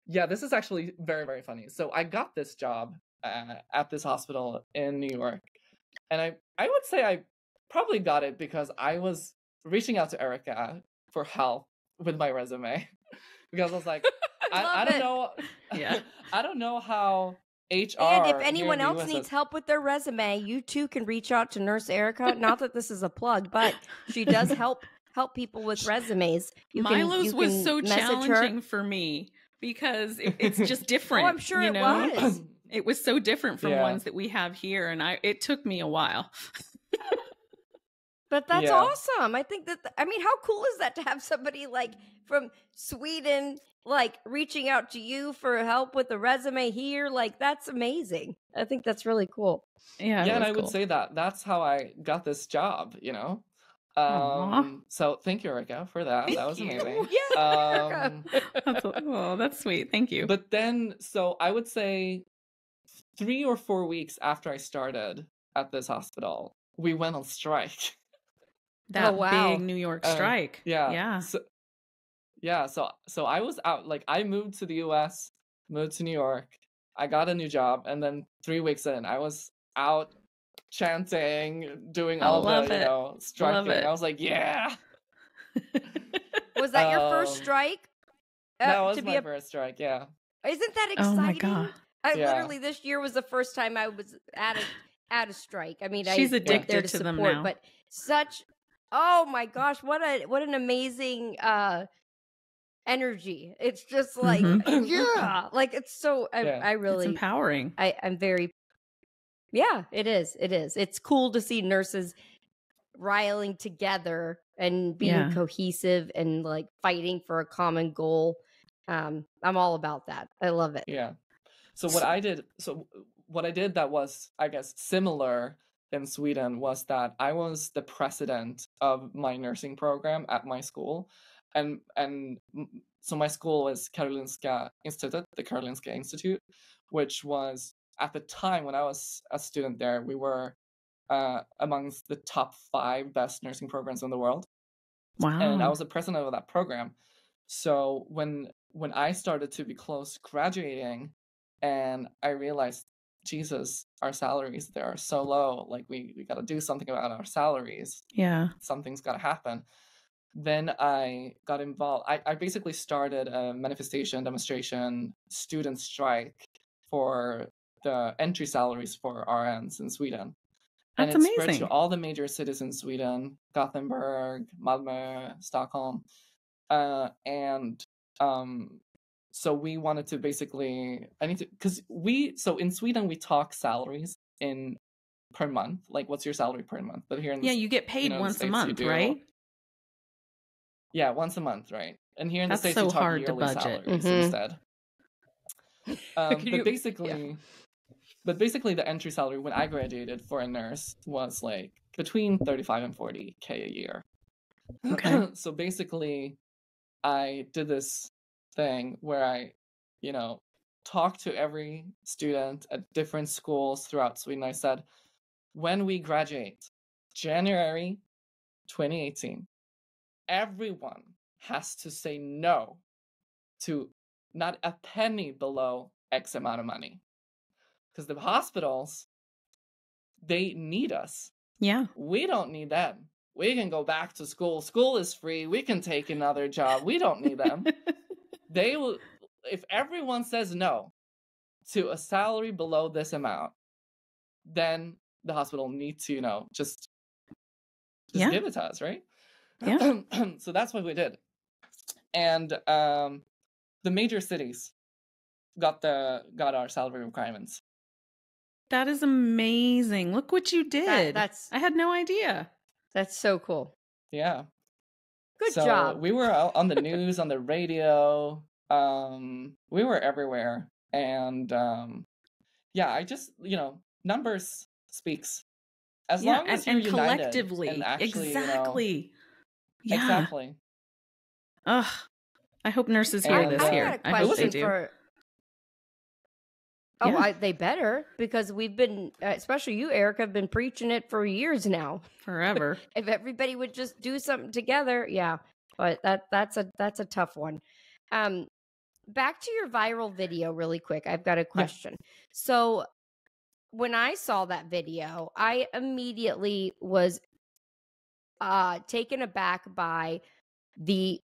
this is actually very, very funny. So I got this job at this hospital in New York, and I would say I probably got it because I was reaching out to Erica for help with my resume because I was like, I don't know, I don't know how HR. And if anyone else needs help with their resume, you too can reach out to Nurse Erica. Not that this is a plug, but she does help people with resumes. Milo's was so challenging for me because it's just different. Oh, I'm sure it was. It was so different from ones that we have here, and it took me a while. But that's awesome. I think I mean, how cool is that to have somebody like from Sweden, like, reaching out to you for help with the resume here? Like, that's amazing. I think that's really cool. Yeah, and I would say that's how I got this job, you know? So thank you, Erica, for that. That was amazing. That's sweet. Thank you. But then, so I would say 3 or 4 weeks after I started, at this hospital, we went on strike. That wow. big New York strike. Yeah. So I was out, like I moved to the US, moved to New York, I got a new job, and then 3 weeks in, I was out chanting, doing all the, striking. I was like, yeah. Was that your first strike? That was my first strike, yeah. Isn't that exciting? Oh my God. Literally this year was the first time I was at a strike. I mean, she's addicted there to to support, them now. but oh my gosh, what an amazing energy. It's just like yeah, like it's so I really, it's empowering. I'm very, yeah, it is. It's cool to see nurses riling together and being cohesive and like fighting for a common goal. I'm all about that. I love it. Yeah. So what I did that was, I guess, similar in Sweden was that I was the president of my nursing program at my school. And so my school is Karolinska Institute, the Karolinska Institute, which was, at the time when I was a student there, we were amongst the top 5 best nursing programs in the world. Wow. And I was the president of that program. So when I started to be close graduating, and I realized, Jesus, our salaries there are so low. Like we got to do something about our salaries. Yeah. Something's got to happen. Then I got involved. I basically started a manifestation, demonstration, student strike for the entry salaries for RNs in Sweden. That's and it amazing. Spread to all the major cities in Sweden: Gothenburg, Malmö, Stockholm. So we wanted to basically, so in Sweden we talk salaries per month, like what's your salary per month? But here in you get paid once a month, right? Yeah, once a month, right? And here in That's the States so you talk hard yearly to budget. salaries instead. But basically the entry salary when I graduated for a nurse was like between 35 and 40K a year. Okay. So basically I did this thing where I, talked to every student at different schools throughout Sweden. I said, when we graduate, January 2018, everyone has to say no to not a penny below X amount of money. Because the hospitals, they need us. Yeah. We don't need them. We can go back to school. School is free. We can take another job. We don't need them. They will, if everyone says no to a salary below this amount, then the hospital needs to, just give it to us, right? Yeah. So that's what we did. And the major cities got our salary requirements. That is amazing. Look what you did. I had no idea. That's so cool. Yeah. Good job. We were out on the news, on the radio. We were everywhere. And I just, numbers speaks. As long as you're united collectively. And actually, exactly. Yeah. Exactly. Ugh. I hope nurses hear this here. I hope they do. They better, because we've been, especially you, Eric, have been preaching it for years now. Forever. If everybody would just do something together, yeah. But that's a tough one. Back to your viral video really quick. I've got a question. Yeah. So when I saw that video, I immediately was taken aback by the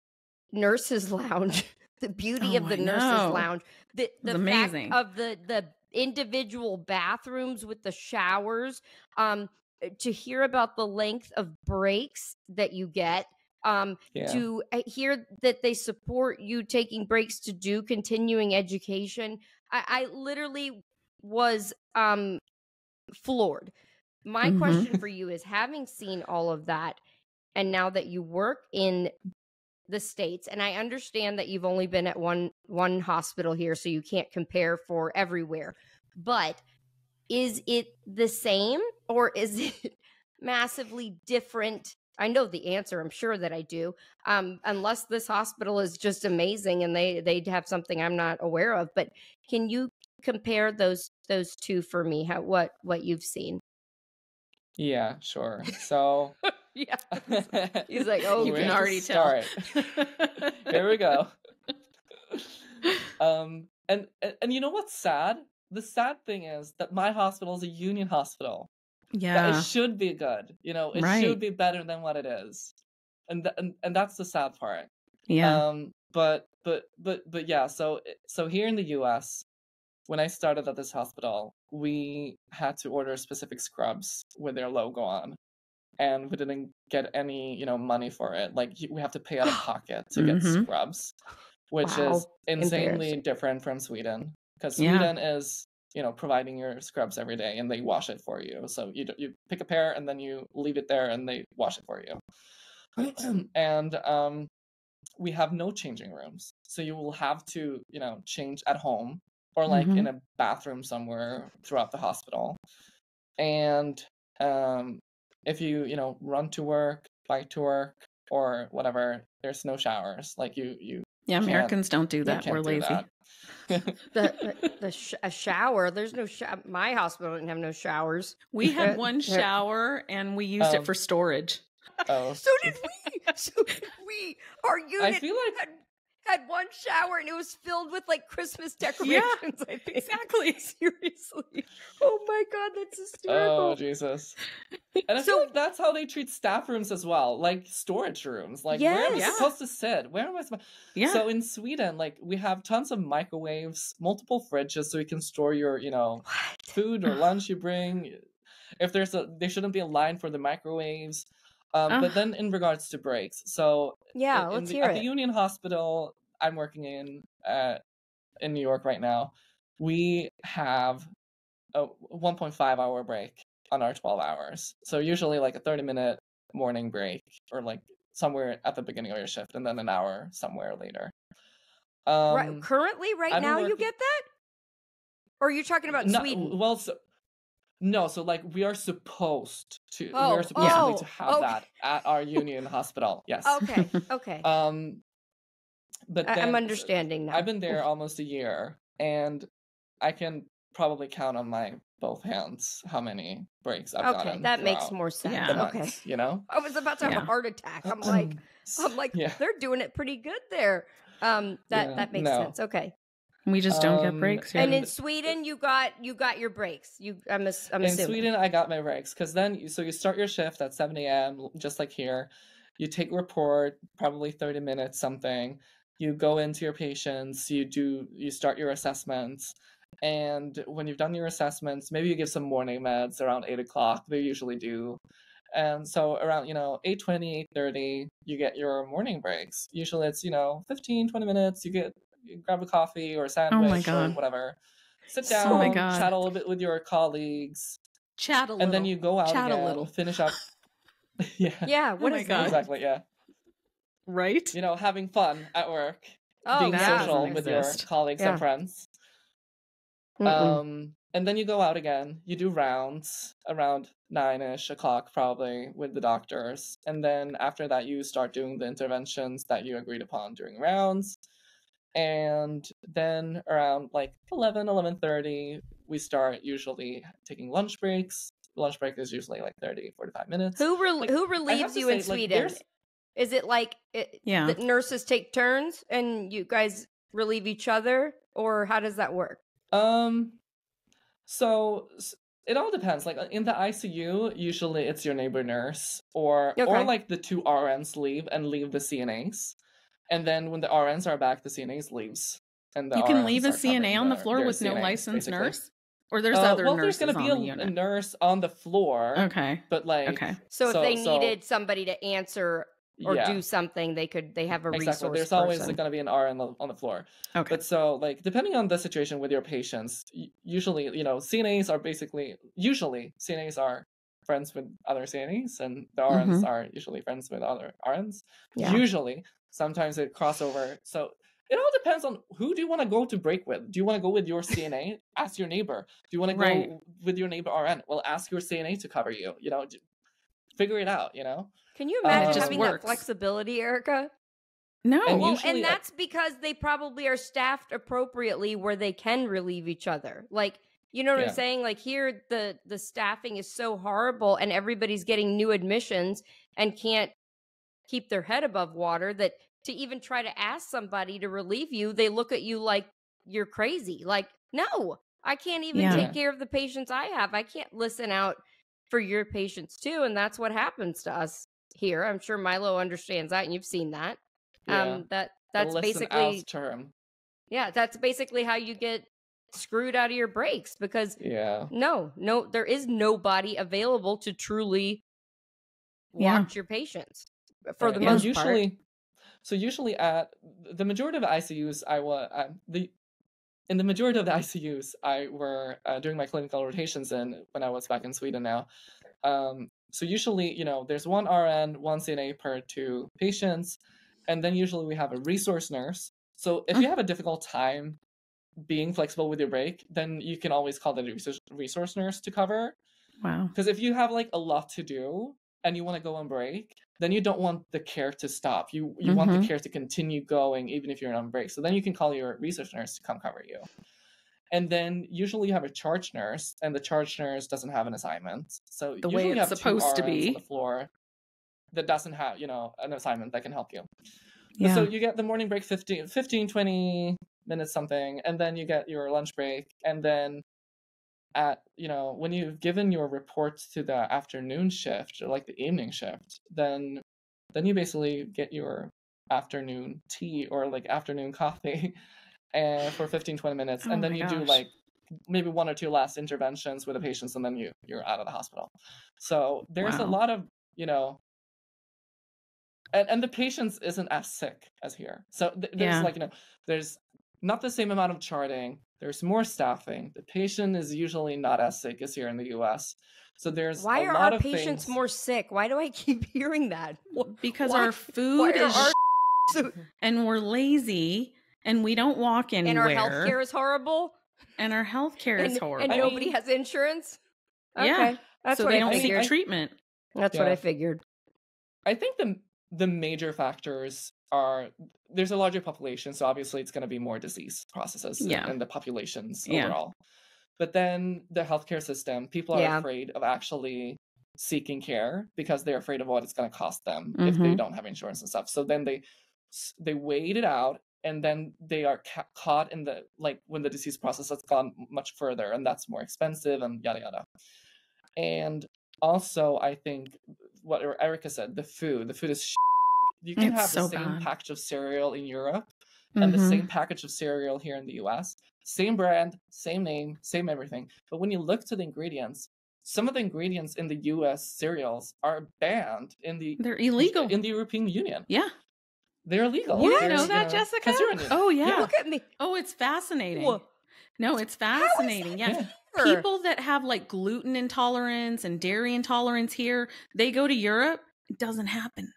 nurses' lounge. The beauty of the nurses' lounge, the amazing. fact of the individual bathrooms with the showers, to hear about the length of breaks that you get, to hear that they support you taking breaks to do continuing education. I literally was floored. My question for you is, having seen all of that, and now that you work in the States, and I understand that you've only been at one hospital here, so you can't compare for everywhere, but is it the same or is it massively different? I know the answer. I'm sure that I do. Unless this hospital is just amazing and they have something I'm not aware of, but can you compare those two for me? What you've seen? Yeah, sure. So Yeah. He's like, oh, You where can to already tell. start? Here we go. And you know what's sad? The sad thing is that my hospital is a union hospital. That Yeah. it should be good. You know, it Right. should be better than what it is. And that's the sad part. Yeah. But yeah, so here in the US, when I started at this hospital, we had to order specific scrubs with their logo on. And we didn't get any, money for it. Like we have to pay out of pocket to get Mhm. scrubs, which Wow. is insanely Embarrassing. different from Sweden. Because Yeah. Sweden is, providing your scrubs every day and they wash it for you. So you pick a pair and then you leave it there and they wash it for you. And we have no changing rooms. So you will have to, change at home or like in a bathroom somewhere throughout the hospital. And if you, run to work, bike to work, or whatever, there's no showers. Like you Yeah, can't- Americans don't do you that. can't We're do lazy. that. A shower. There's no my hospital didn't have no showers. We had one There- shower and we used it for storage. Oh, So did we. So did we. Our I unit feel like had one shower and it was filled with like Christmas decorations. I think. Exactly. Seriously. Oh my God, that's hysterical. oh Jesus. And I feel like that's how they treat staff rooms as well, like storage rooms. Like where am I Yes. supposed to sit? Where am I supposed? Yeah. So in Sweden, like we have tons of microwaves, multiple fridges, so you can store your, food or lunch you bring. If there shouldn't be a line for the microwaves. But then in regards to breaks, so Yeah, at let's the Union Hospital I'm working in New York right now, we have a 1.5 hour break on our 12 hours. So usually like a 30-minute morning break or like somewhere at the beginning of your shift and then an hour somewhere later. right. Currently, right I've been now, you working- get that? Or are you talking about Sweden? Well, no, so like we are supposed to Oh, we're supposed to have okay. that at our Union Hospital. Yes. Okay, okay. But I'm then- understanding now. I've been there almost a year, and I can probably count on my both hands how many breaks I've gotten. Okay, that makes throughout more sense. Yeah. the Okay. months, you know? I was about to have a Yeah. heart attack. I'm like, Yeah. they're doing it pretty good there. That makes no. sense. Okay. We just don't get breaks here. And in Sweden, you got your breaks. I'm In assuming. Sweden, I got my breaks because then you start your shift at 7 a.m. just like here. You take a report, probably 30 minutes something. You go into your patients. You start your assessments, and when you've done your assessments, maybe you give some morning meds around 8 o'clock. They usually do. And so around 8:20, 8:30, you get your morning breaks. Usually it's 15, 20 minutes. You grab a coffee or a sandwich or God. whatever. Sit Oh down, my God. chat a little bit with your colleagues, Chat a little. and then you go out Chat a again, little. finish up. Yeah, Yeah. What my is God. that? exactly. Yeah, Right? having fun at work, Oh, being yeah. social doesn't with exist. your colleagues Yeah. and friends. Mm-mm. And then you go out again. You do rounds around 9-ish o'clock probably with the doctors. And then after that, you start doing the interventions that you agreed upon during rounds. And then around like 11:30, we start usually taking lunch breaks. Lunch break is usually like 30, 45 minutes. Who Like, I have relieves to you in say, like, Sweden? there's- Is it like Yeah. the nurses take turns and you guys relieve each other, or how does that work? So it all depends. Like in the ICU, usually it's your neighbor nurse or Okay. like the two RNs leave the CNAs. And then when the RNs are back, the CNAs leaves. And the You can RNs leave a are covering CNA on the floor their with no CNAs, licensed basically. nurse? Or there's other well, nurses there's going to be on the a unit? nurse on the floor. Okay. But like Okay. So if they needed somebody to answer or yeah, do something, they have a exactly. resource There's always person. going to be an RN on the floor. Okay. But so, like, depending on the situation with your patients, usually, CNAs are friends with other CNAs, and the RNs are usually friends with other RNs. Yeah. Usually, sometimes it crossover. So it all depends on who do you want to go to break with. Do you want to go with your CNA? Ask your neighbor. Do you want to Right. go with your neighbor RN? Well, ask your CNA to cover you. Figure it out. Can you It imagine just having that works. flexibility, Erica? No. And Well, usually, and that's because they probably are staffed appropriately where they can relieve each other. Like You know what I'm saying? Like here, the staffing is so horrible and everybody's getting new admissions and can't keep their head above water that to even try to ask somebody to relieve you, they look at you like you're crazy. Like, no, I can't even take care of the patients I have. I can't listen out for your patients too. And that's what happens to us here. I'm sure Milo understands that, and you've seen that. That's basically term. Yeah, that's basically how you get screwed out of your breaks, because no, there is nobody available to truly watch your patients for the most part. So usually at the majority of the ICUs, in the majority of the ICUs I were doing my clinical rotations in when I was back in Sweden now. So usually, there's one RN, one CNA per 2 patients, and then usually we have a resource nurse. So if you have a difficult time being flexible with your break, then you can always call the resource nurse to cover. Wow. Because if you have like a lot to do and you want to go on break, then you don't want the care to stop. You want the care to continue going even if you're on break. So then you can call your research nurse to come cover you. And then usually you have a charge nurse, and the charge nurse doesn't have an assignment. So the usually way it's supposed to be on the floor that doesn't have, an assignment that can help you. Yeah. So you get the morning break 15, 20 minutes something, and then you get your lunch break, and then when you've given your report to the afternoon shift or like the evening shift, then you basically get your afternoon tea or like afternoon coffee and for 15-20 minutes, and then you do like maybe 1 or 2 last interventions with the patients, and then you're out of the hospital. So there's a lot of and the patients isn't as sick as here. So there's there's not the same amount of charting. There's more staffing. The patient is usually not as sick as here in the US. So there's Why a are lot our of patients things... more sick? Why do I keep hearing that? Because our food is and we're lazy and we don't walk anywhere. And our healthcare is horrible. And nobody has insurance. Okay. Yeah. That's so what they I don't figured. seek treatment. That's what I figured. I think the major factors are there's a larger population, so obviously it's going to be more disease processes in the populations overall. But then the healthcare system, people are afraid of actually seeking care because they're afraid of what it's going to cost them if they don't have insurance and stuff. So then they wait it out, and then they are caught in the when the disease process has gone much further, and that's more expensive and yada yada. And also, I think what Erica said, the food is you can have the same package of cereal in Europe and the same package of cereal here in the US, same brand, same name, same everything. But when you look to the ingredients, some of the ingredients in the US cereals are banned they're illegal in the European Union. Yeah. They're illegal. You didn't know that, Jessica? Oh, yeah. Look at me. Oh, it's fascinating. No, it's fascinating. Yeah. People that have like gluten intolerance and dairy intolerance here, they go to Europe. It doesn't happen.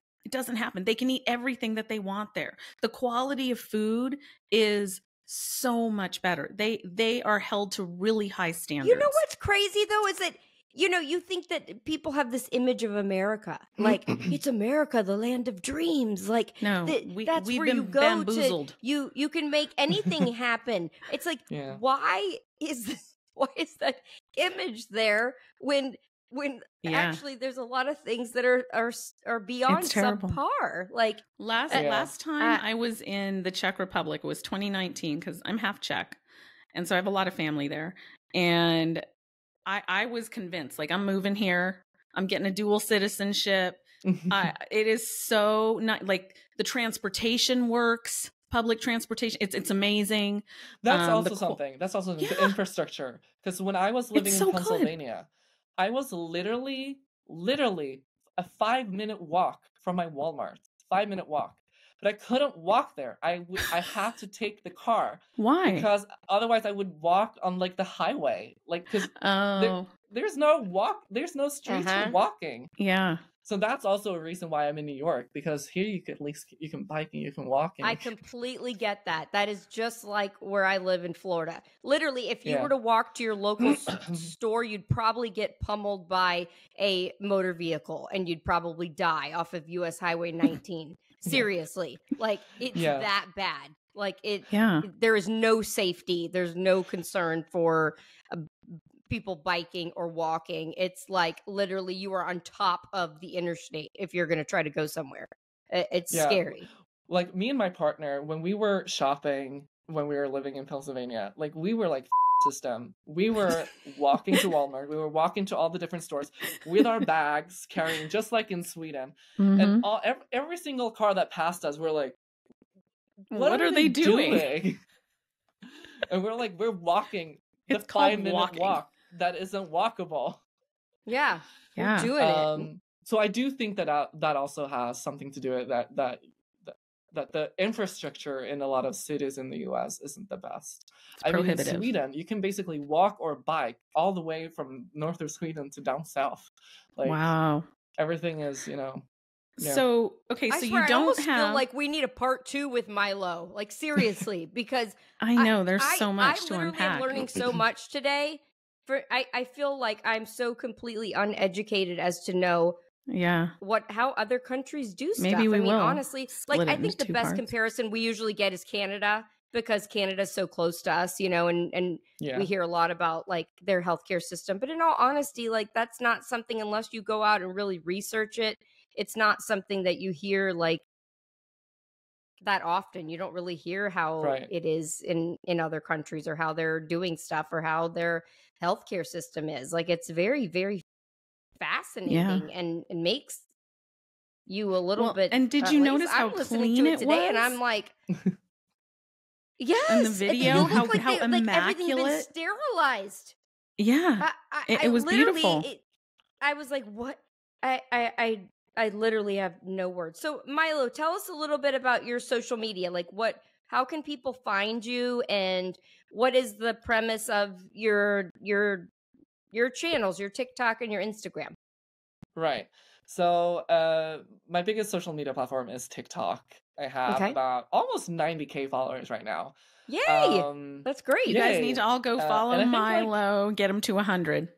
They can eat everything that they want there. The quality of food is so much better. They are held to really high standards. You know what's crazy though is that you think that people have this image of America, like it's America, the land of dreams. Like no, that's we've where been you go bamboozled. You can make anything happen. It's like why is that image there when actually there's a lot of things that are beyond subpar. Like last time I was in the Czech Republic, it was 2019 because I'm half Czech, and so I have a lot of family there, and I was convinced, like, I'm moving here. I'm getting a dual citizenship. It is so not like the transportation works. Public transportation, it's amazing. That's also something. That's also the infrastructure. Because when I was living in Pennsylvania, I was literally a 5-minute walk from my Walmart. 5-minute walk. But I couldn't walk there. I had to take the car. Why? Because otherwise I would walk on like the highway. Like, because there's no streets for walking. Yeah. So that's also a reason why I'm in New York, because here you can bike and you can walk. I completely get that. That is just like where I live in Florida. Literally, if you were to walk to your local store, you'd probably get pummeled by a motor vehicle and you'd probably die off of US Highway 19. Seriously. Like, it's that bad. Like, there is no safety. There's no concern for people biking or walking. It's like literally you are on top of the interstate if you're going to try to go somewhere. It's scary. Like me and my partner, when we were shopping, when we were living in Pennsylvania, like we were like system. We were walking to Walmart. We were walking to all the different stores with our bags, carrying just like in Sweden. And every single car that passed us, we're like, what are they doing? And we're walking. It's the 5-minute walk that isn't walkable. Yeah. You're doing it. So I do think that that also has something to do with that the infrastructure in a lot of cities in the US isn't the best. I mean, in Sweden, you can basically walk or bike all the way from north of Sweden to down south. Like, wow. Everything is, So, okay, so you don't feel like we need a part 2 with Milo. Like, seriously, because I know there's so much to unpack. I'm learning so much today. I feel like I'm so completely uneducated as to know how other countries do stuff. Maybe we will. Honestly, like I think the best comparison we usually get is Canada, because Canada's so close to us, and we hear a lot about like their healthcare system. But in all honesty, like that's not something, unless you go out and really research it, it's not something that you hear like that often. You don't really hear how it is in other countries, or how they're doing stuff, or how their healthcare system is. Like it's very, very fascinating and makes you a little bit. And did you notice how clean it was? And I'm like, yes. In the video, how immaculate. Like everything been sterilized. Yeah, it was beautiful. I was like, what? I literally have no words. So Milo, tell us a little bit about your social media. Like how can people find you, and what is the premise of your channels, your TikTok and your Instagram? Right. So my biggest social media platform is TikTok. I have about almost 90K followers right now. Yay! That's great. You guys need to all go follow Milo, get him to 100.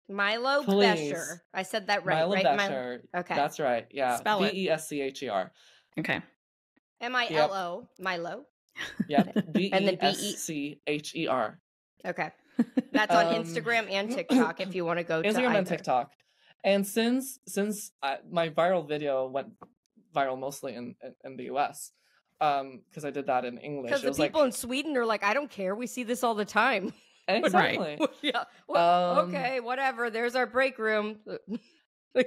Milo Bescher. I said that right, right? Bescher. Okay. That's right. Yeah. Spell it. Bescher. Okay. Milo. Milo. Yep. Bescher. Okay. That's on Instagram and TikTok if you want to go to Instagram either. and TikTok. And since my viral video went viral mostly in the US, because I did that in English. Because the people in Sweden are like, I don't care. We see this all the time. Exactly. Right. Yeah. Well, okay, whatever. There's our break room.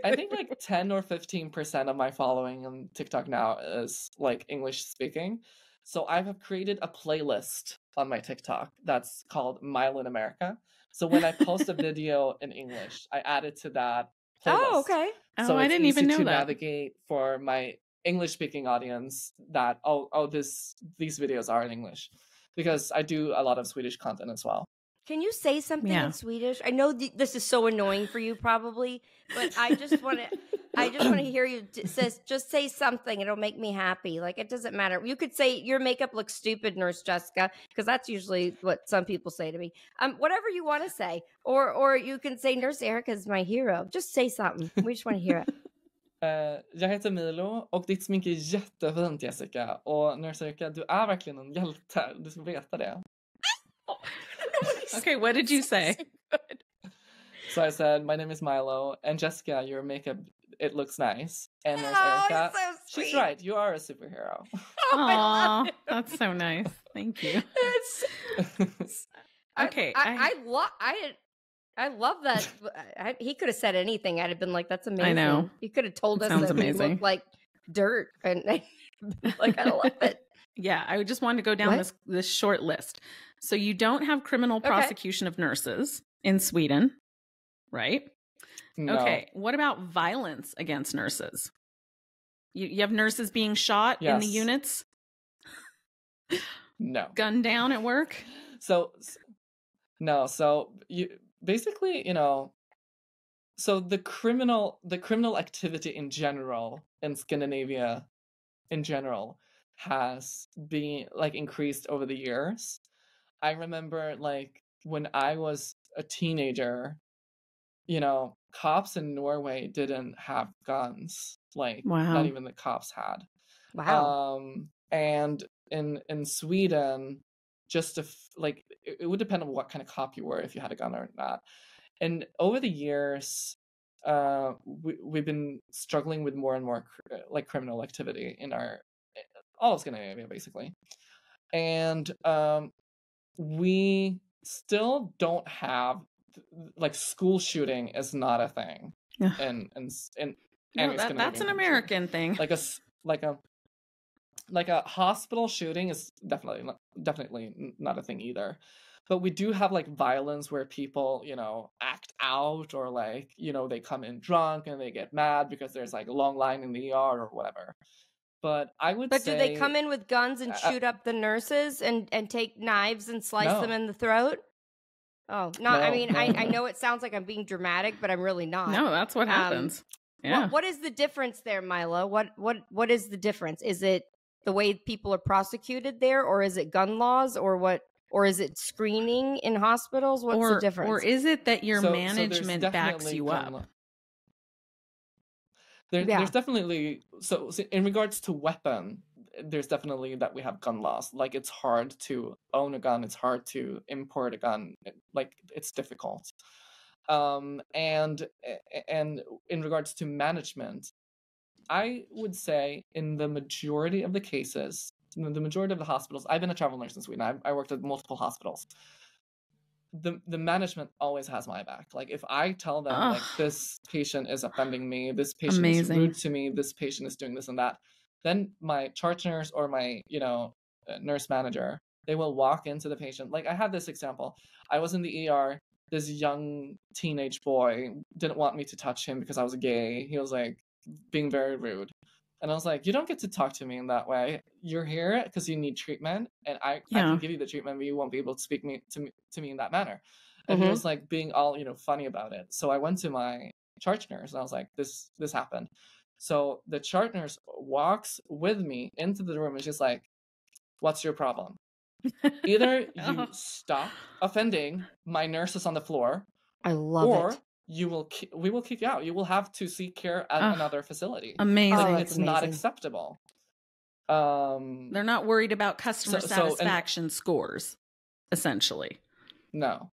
I think like 10 or 15% of my following on TikTok now is like English speaking. So I have created a playlist on my TikTok that's called Milo in America. So when I post a video in English, I add it to that playlist. Oh, okay. So I didn't even know to that. Navigate for my English speaking audience that these videos are in English, because I do a lot of Swedish content as well. Can you say something in Swedish? I know this is so annoying for you, probably, but I just want to hear you just say something. It'll make me happy. Like, it doesn't matter. You could say your makeup looks stupid, Nurse Jessica, because that's usually what some people say to me. Whatever you want to say, or you can say Nurse Erica is my hero. Just say something. We just want to hear it. Jag heter Milo och ditt smink är jättefint, Jessica. Och Nurse Erica, du är verkligen en hjälte. Du ska veta det. Okay, what did you say? So I said, my name is Milo, and Jessica, your makeup, it looks nice. And Nurse Erica, so she's right, you are a superhero. Aw, that's so nice. Thank you. Okay. I love that. He could have said anything. I'd have been like, that's amazing. I know. He could have told us that we look like dirt. And like, I love it. Yeah, I just wanted to go down this short list. So you don't have criminal prosecution of nurses in Sweden, right? No. Okay, what about violence against nurses? You have nurses being shot in the units? No. Gunned down at work? So you basically, so the criminal activity in general in Scandinavia in general has been like increased over the years. I remember like when I was a teenager, cops in Norway didn't have guns. Like not even the cops had. Wow. And in Sweden, just to like it would depend on what kind of cop you were, if you had a gun or not. And over the years, we've been struggling with more and more like criminal activity in all of Scandinavia, basically. And we still don't have, like, school shooting is not a thing. And no, that's an American thing. Like a hospital shooting is definitely not a thing either. But we do have, like, violence where people, you know, act out, or, like, you know, they come in drunk and they get mad because there's, like, a long line in the ER or whatever. But I would say... But do they come in with guns and shoot up the nurses and take knives and slice them in the throat? Oh, no, I mean, I know it sounds like I'm being dramatic, but I'm really not. No, that's what happens. Yeah. What is the difference there, Milo? What is the difference? Is it the way people are prosecuted there, or is it gun laws, or what? Or is it screening in hospitals? What's the difference? Or is it that your management backs you up? There's definitely, so in regards to weapon, there's definitely that we have gun laws. Like, it's hard to own a gun, it's hard to import a gun, like, it's difficult. And in regards to management, I would say in the majority of the cases, the majority of the hospitals, I've been a travel nurse in Sweden, I worked at multiple hospitals. The management always has my back. Like, if I tell them, like, this patient is offending me, this patient is rude to me, this patient is doing this and that, then my charge nurse or my, you know, nurse manager, they will walk into the patient. Like, I had this example. I was in the ER. This young teenage boy didn't want me to touch him because I was gay. He was, like, being very rude. And I was like, you don't get to talk to me in that way. You're here because you need treatment, and I can give you the treatment, but you won't be able to speak to me in that manner. And he was, like, being all, you know, funny about it. So I went to my charge nurse, and I was like, this happened. So the charge nurse walks with me into the room, and she's like, what's your problem? Either you stop offending my nurses on the floor, I love it. We will kick you out. You will have to seek care at another facility. Amazing. Like, it's not acceptable. They're not worried about customer satisfaction scores, essentially. No.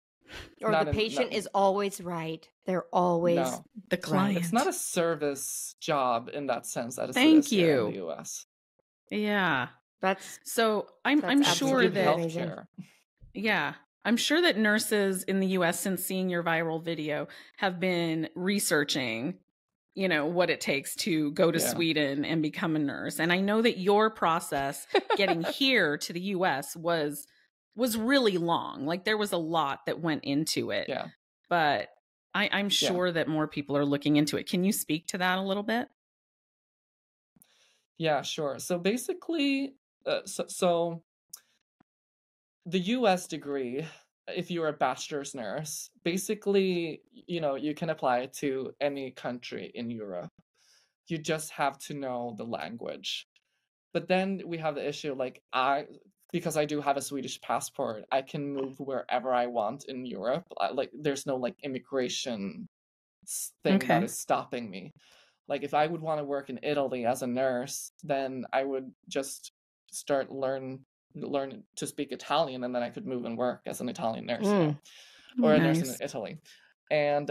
Or the patient is always right. They're always the client. It's not a service job in that sense that Thank you you in the US. Yeah. That's I'm sure that healthcare. Yeah. I'm sure that nurses in the US, since seeing your viral video, have been researching, you know, what it takes to go to Sweden and become a nurse. And I know that your process getting here to the US was really long. Like, there was a lot that went into it. Yeah. But I'm sure that more people are looking into it. Can you speak to that a little bit? Yeah, sure. So basically, so the US degree, if you're a bachelor's nurse, basically, you know, you can apply it to any country in Europe. You just have to know the language. But then we have the issue, like, because I do have a Swedish passport, I can move wherever I want in Europe. Like, there's no, like, immigration thing that is stopping me. Like, if I would want to work in Italy as a nurse, then I would just start learn to speak Italian, and then I could move and work as an Italian nurse, you know? Or a nurse in Italy. And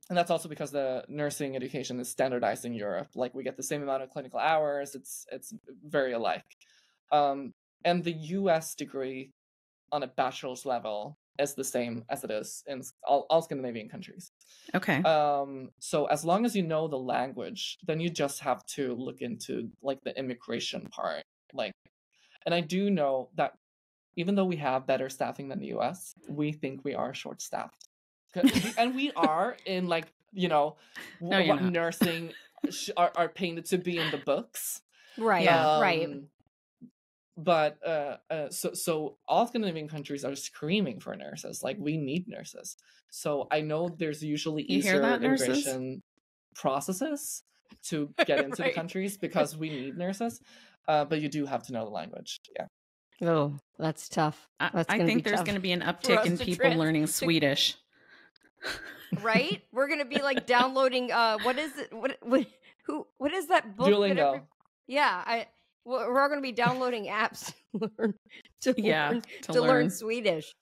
that's also because the nursing education is standardized in Europe. Like, we get the same amount of clinical hours. It's very alike. And the US degree on a bachelor's level is the same as it is in all Scandinavian countries. Okay. So as long as you know the language, then you just have to look into, like, the immigration part. Like, and I do know that even though we have better staffing than the US, we think we are short-staffed. And we are in, like, you know, what nursing are painted to be in the books. Right, right. But so all Scandinavian countries are screaming for nurses. Like, we need nurses. So I know there's usually easier immigration processes to get into the countries because we need nurses. But you do have to know the language. Yeah. Oh, that's tough. I think there's going to be an uptick in people learning Swedish. Right? We're going to be, like, downloading. What is it? What is that book? Duolingo. We're all going to be downloading apps to learn Swedish.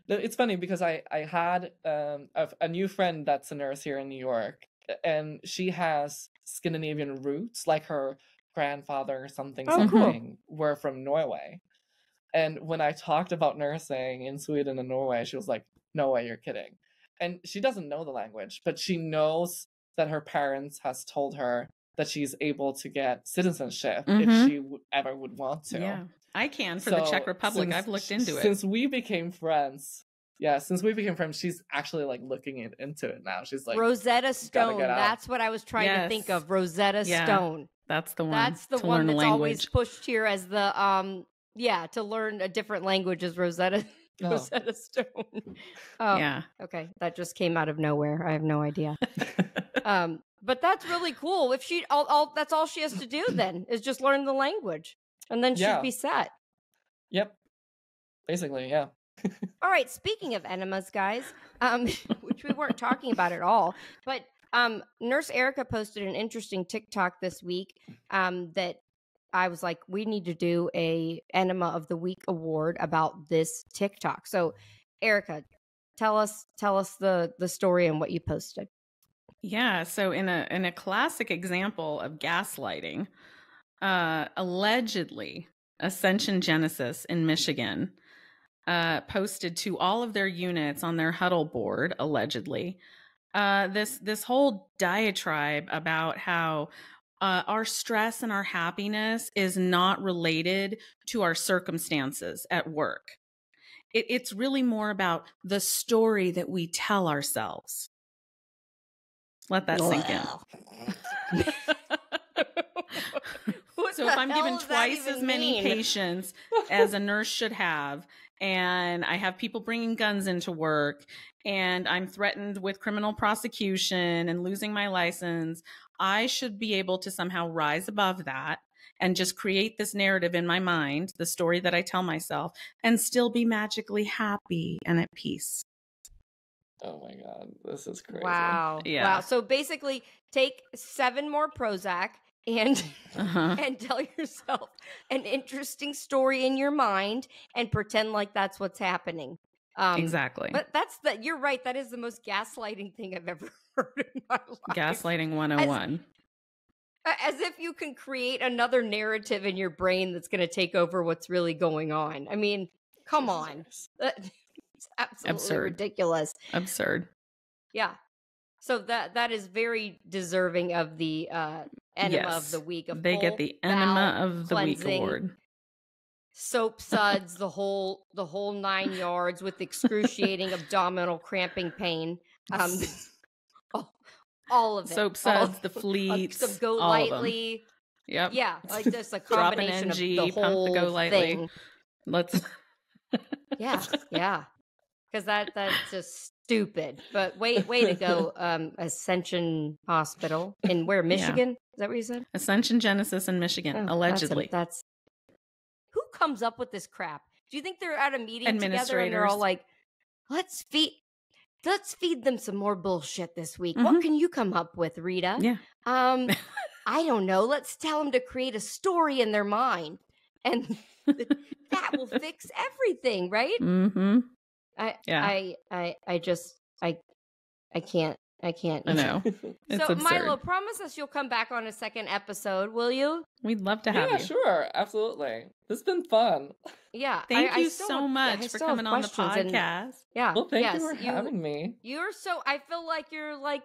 It's funny because I had a new friend that's a nurse here in New York, and she has Scandinavian roots, like her grandfather or something were from Norway. And when I talked about nursing in Sweden and Norway, she was like, "No way, you're kidding." And she doesn't know the language, but she knows that her parents has told her that she's able to get citizenship if she ever would want to. Yeah, I can for the Czech Republic. I've looked into it. Since we became friends, she's actually like looking into it now. She's like, Rosetta Stone. That's what I was trying to think of. Rosetta Stone. That's the one. That's the one that's always pushed here as the to learn a different language is Rosetta Stone. Yeah. Okay, that just came out of nowhere. I have no idea. But that's really cool. If she that's all she has to do then is just learn the language, and then she'd be set. Yep. Basically, yeah. All right. Speaking of enemas, guys, which we weren't talking about at all, but Nurse Erica posted an interesting TikTok this week that I was like, we need to do a Enema of the Week award about this TikTok. So, Erica, tell us the story and what you posted. Yeah. So in a classic example of gaslighting, allegedly Ascension Genesis in Michigan posted to all of their units on their huddle board, allegedly, this whole diatribe about how our stress and our happiness is not related to our circumstances at work. It's really more about the story that we tell ourselves. Let that sink in. So if I'm given twice as many patients as a nurse should have, and I have people bringing guns into work, and I'm threatened with criminal prosecution and losing my license, I should be able to somehow rise above that and just create this narrative in my mind, the story that I tell myself, and still be magically happy and at peace. Oh my God, this is crazy. Wow. Yeah. Wow. So basically take 7 more Prozac and and tell yourself an interesting story in your mind and pretend like that's what's happening. Exactly. But you're right. That is the most gaslighting thing I've ever heard in my life. Gaslighting 101. As if you can create another narrative in your brain that's going to take over what's really going on. I mean, come on. It's absolutely ridiculous. Absurd. Yeah. So that is very deserving of the Enema of the Week. They get the Enema of the Week award. Soap suds, the whole 9 yards with excruciating abdominal cramping pain. All of it. Soap suds, the fleets, some Go Lightly. Yep. Yeah, like just a combination NG, of the whole pump the Go Lightly. thing. Let's. Yeah. Because that's just stupid. But way to go, Ascension Hospital in where, Michigan? Is that what you said? Ascension Genesis in Michigan, allegedly. That's who comes up with this crap? Do you think they're at a meeting together and they're all like, let's feed them some more bullshit this week. What can you come up with, Rita? Yeah. I don't know. Let's tell them to create a story in their mind, and that will fix everything, right? Mm-hmm. I can't. I know. It's so, absurd. Milo, promise us you'll come back on a second episode, will you? We'd love to have you. Yeah, sure. Absolutely. This has been fun. Yeah. Thank you so much for coming on the podcast. Well, thank you for having me. I feel like you're like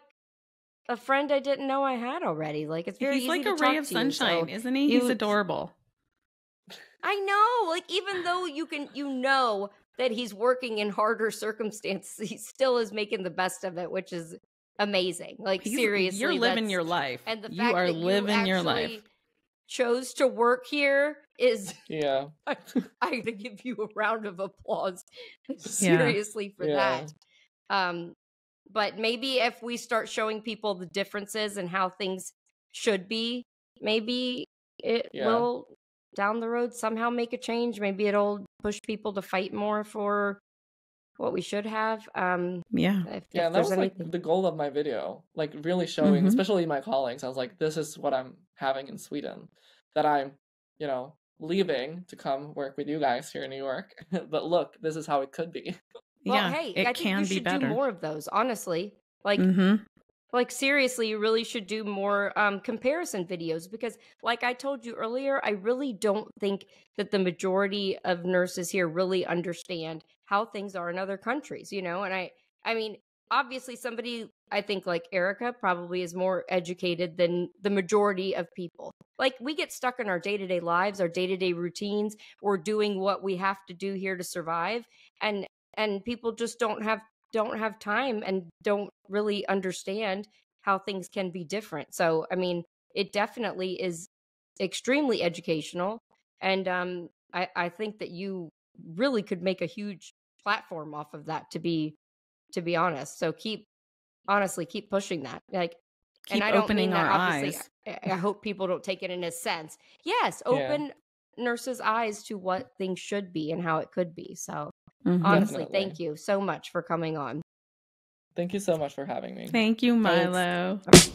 a friend I didn't know I had already. Like, it's very easy to talk to you. He's like a ray of sunshine, isn't he? He's adorable. I know. Like, even though you know that he's working in harder circumstances, he still is making the best of it, which is amazing. Like, seriously, you're living your life. And the fact you are that living your life. Chose to work here is I gotta give you a round of applause seriously for that. But maybe if we start showing people the differences and how things should be, maybe it will down the road somehow make a change. Maybe it'll push people to fight more for what we should have. If that was like the goal of my video, like really showing, especially my colleagues. I was like, this is what I'm having in Sweden, that I'm you know, leaving to come work with you guys here in New York. But look, this is how it could be. Well, Yeah, hey, it I think can you be should better. do more of those, honestly. Like, like seriously, you really should do more comparison videos, because like I told you earlier, I really don't think that the majority of nurses here really understand how things are in other countries, you know? And I mean, obviously somebody, I think like Erica probably is more educated than the majority of people. Like, we get stuck in our day-to-day lives, our day-to-day routines. We're doing what we have to do here to survive. And people just don't have time and don't really understand how things can be different. So, I mean, it definitely is extremely educational. And I think that you really could make a huge platform off of that, to be honest. So keep pushing that. Like, Keep and I don't opening mean that our obviously. eyes. I hope people don't take it in a sense. Yes, Yeah. open nurses' eyes to what things should be and how it could be. So Mhm. honestly, Definitely. thank you so much for coming on. Thank you so much for having me. Thank you, Milo. Thanks.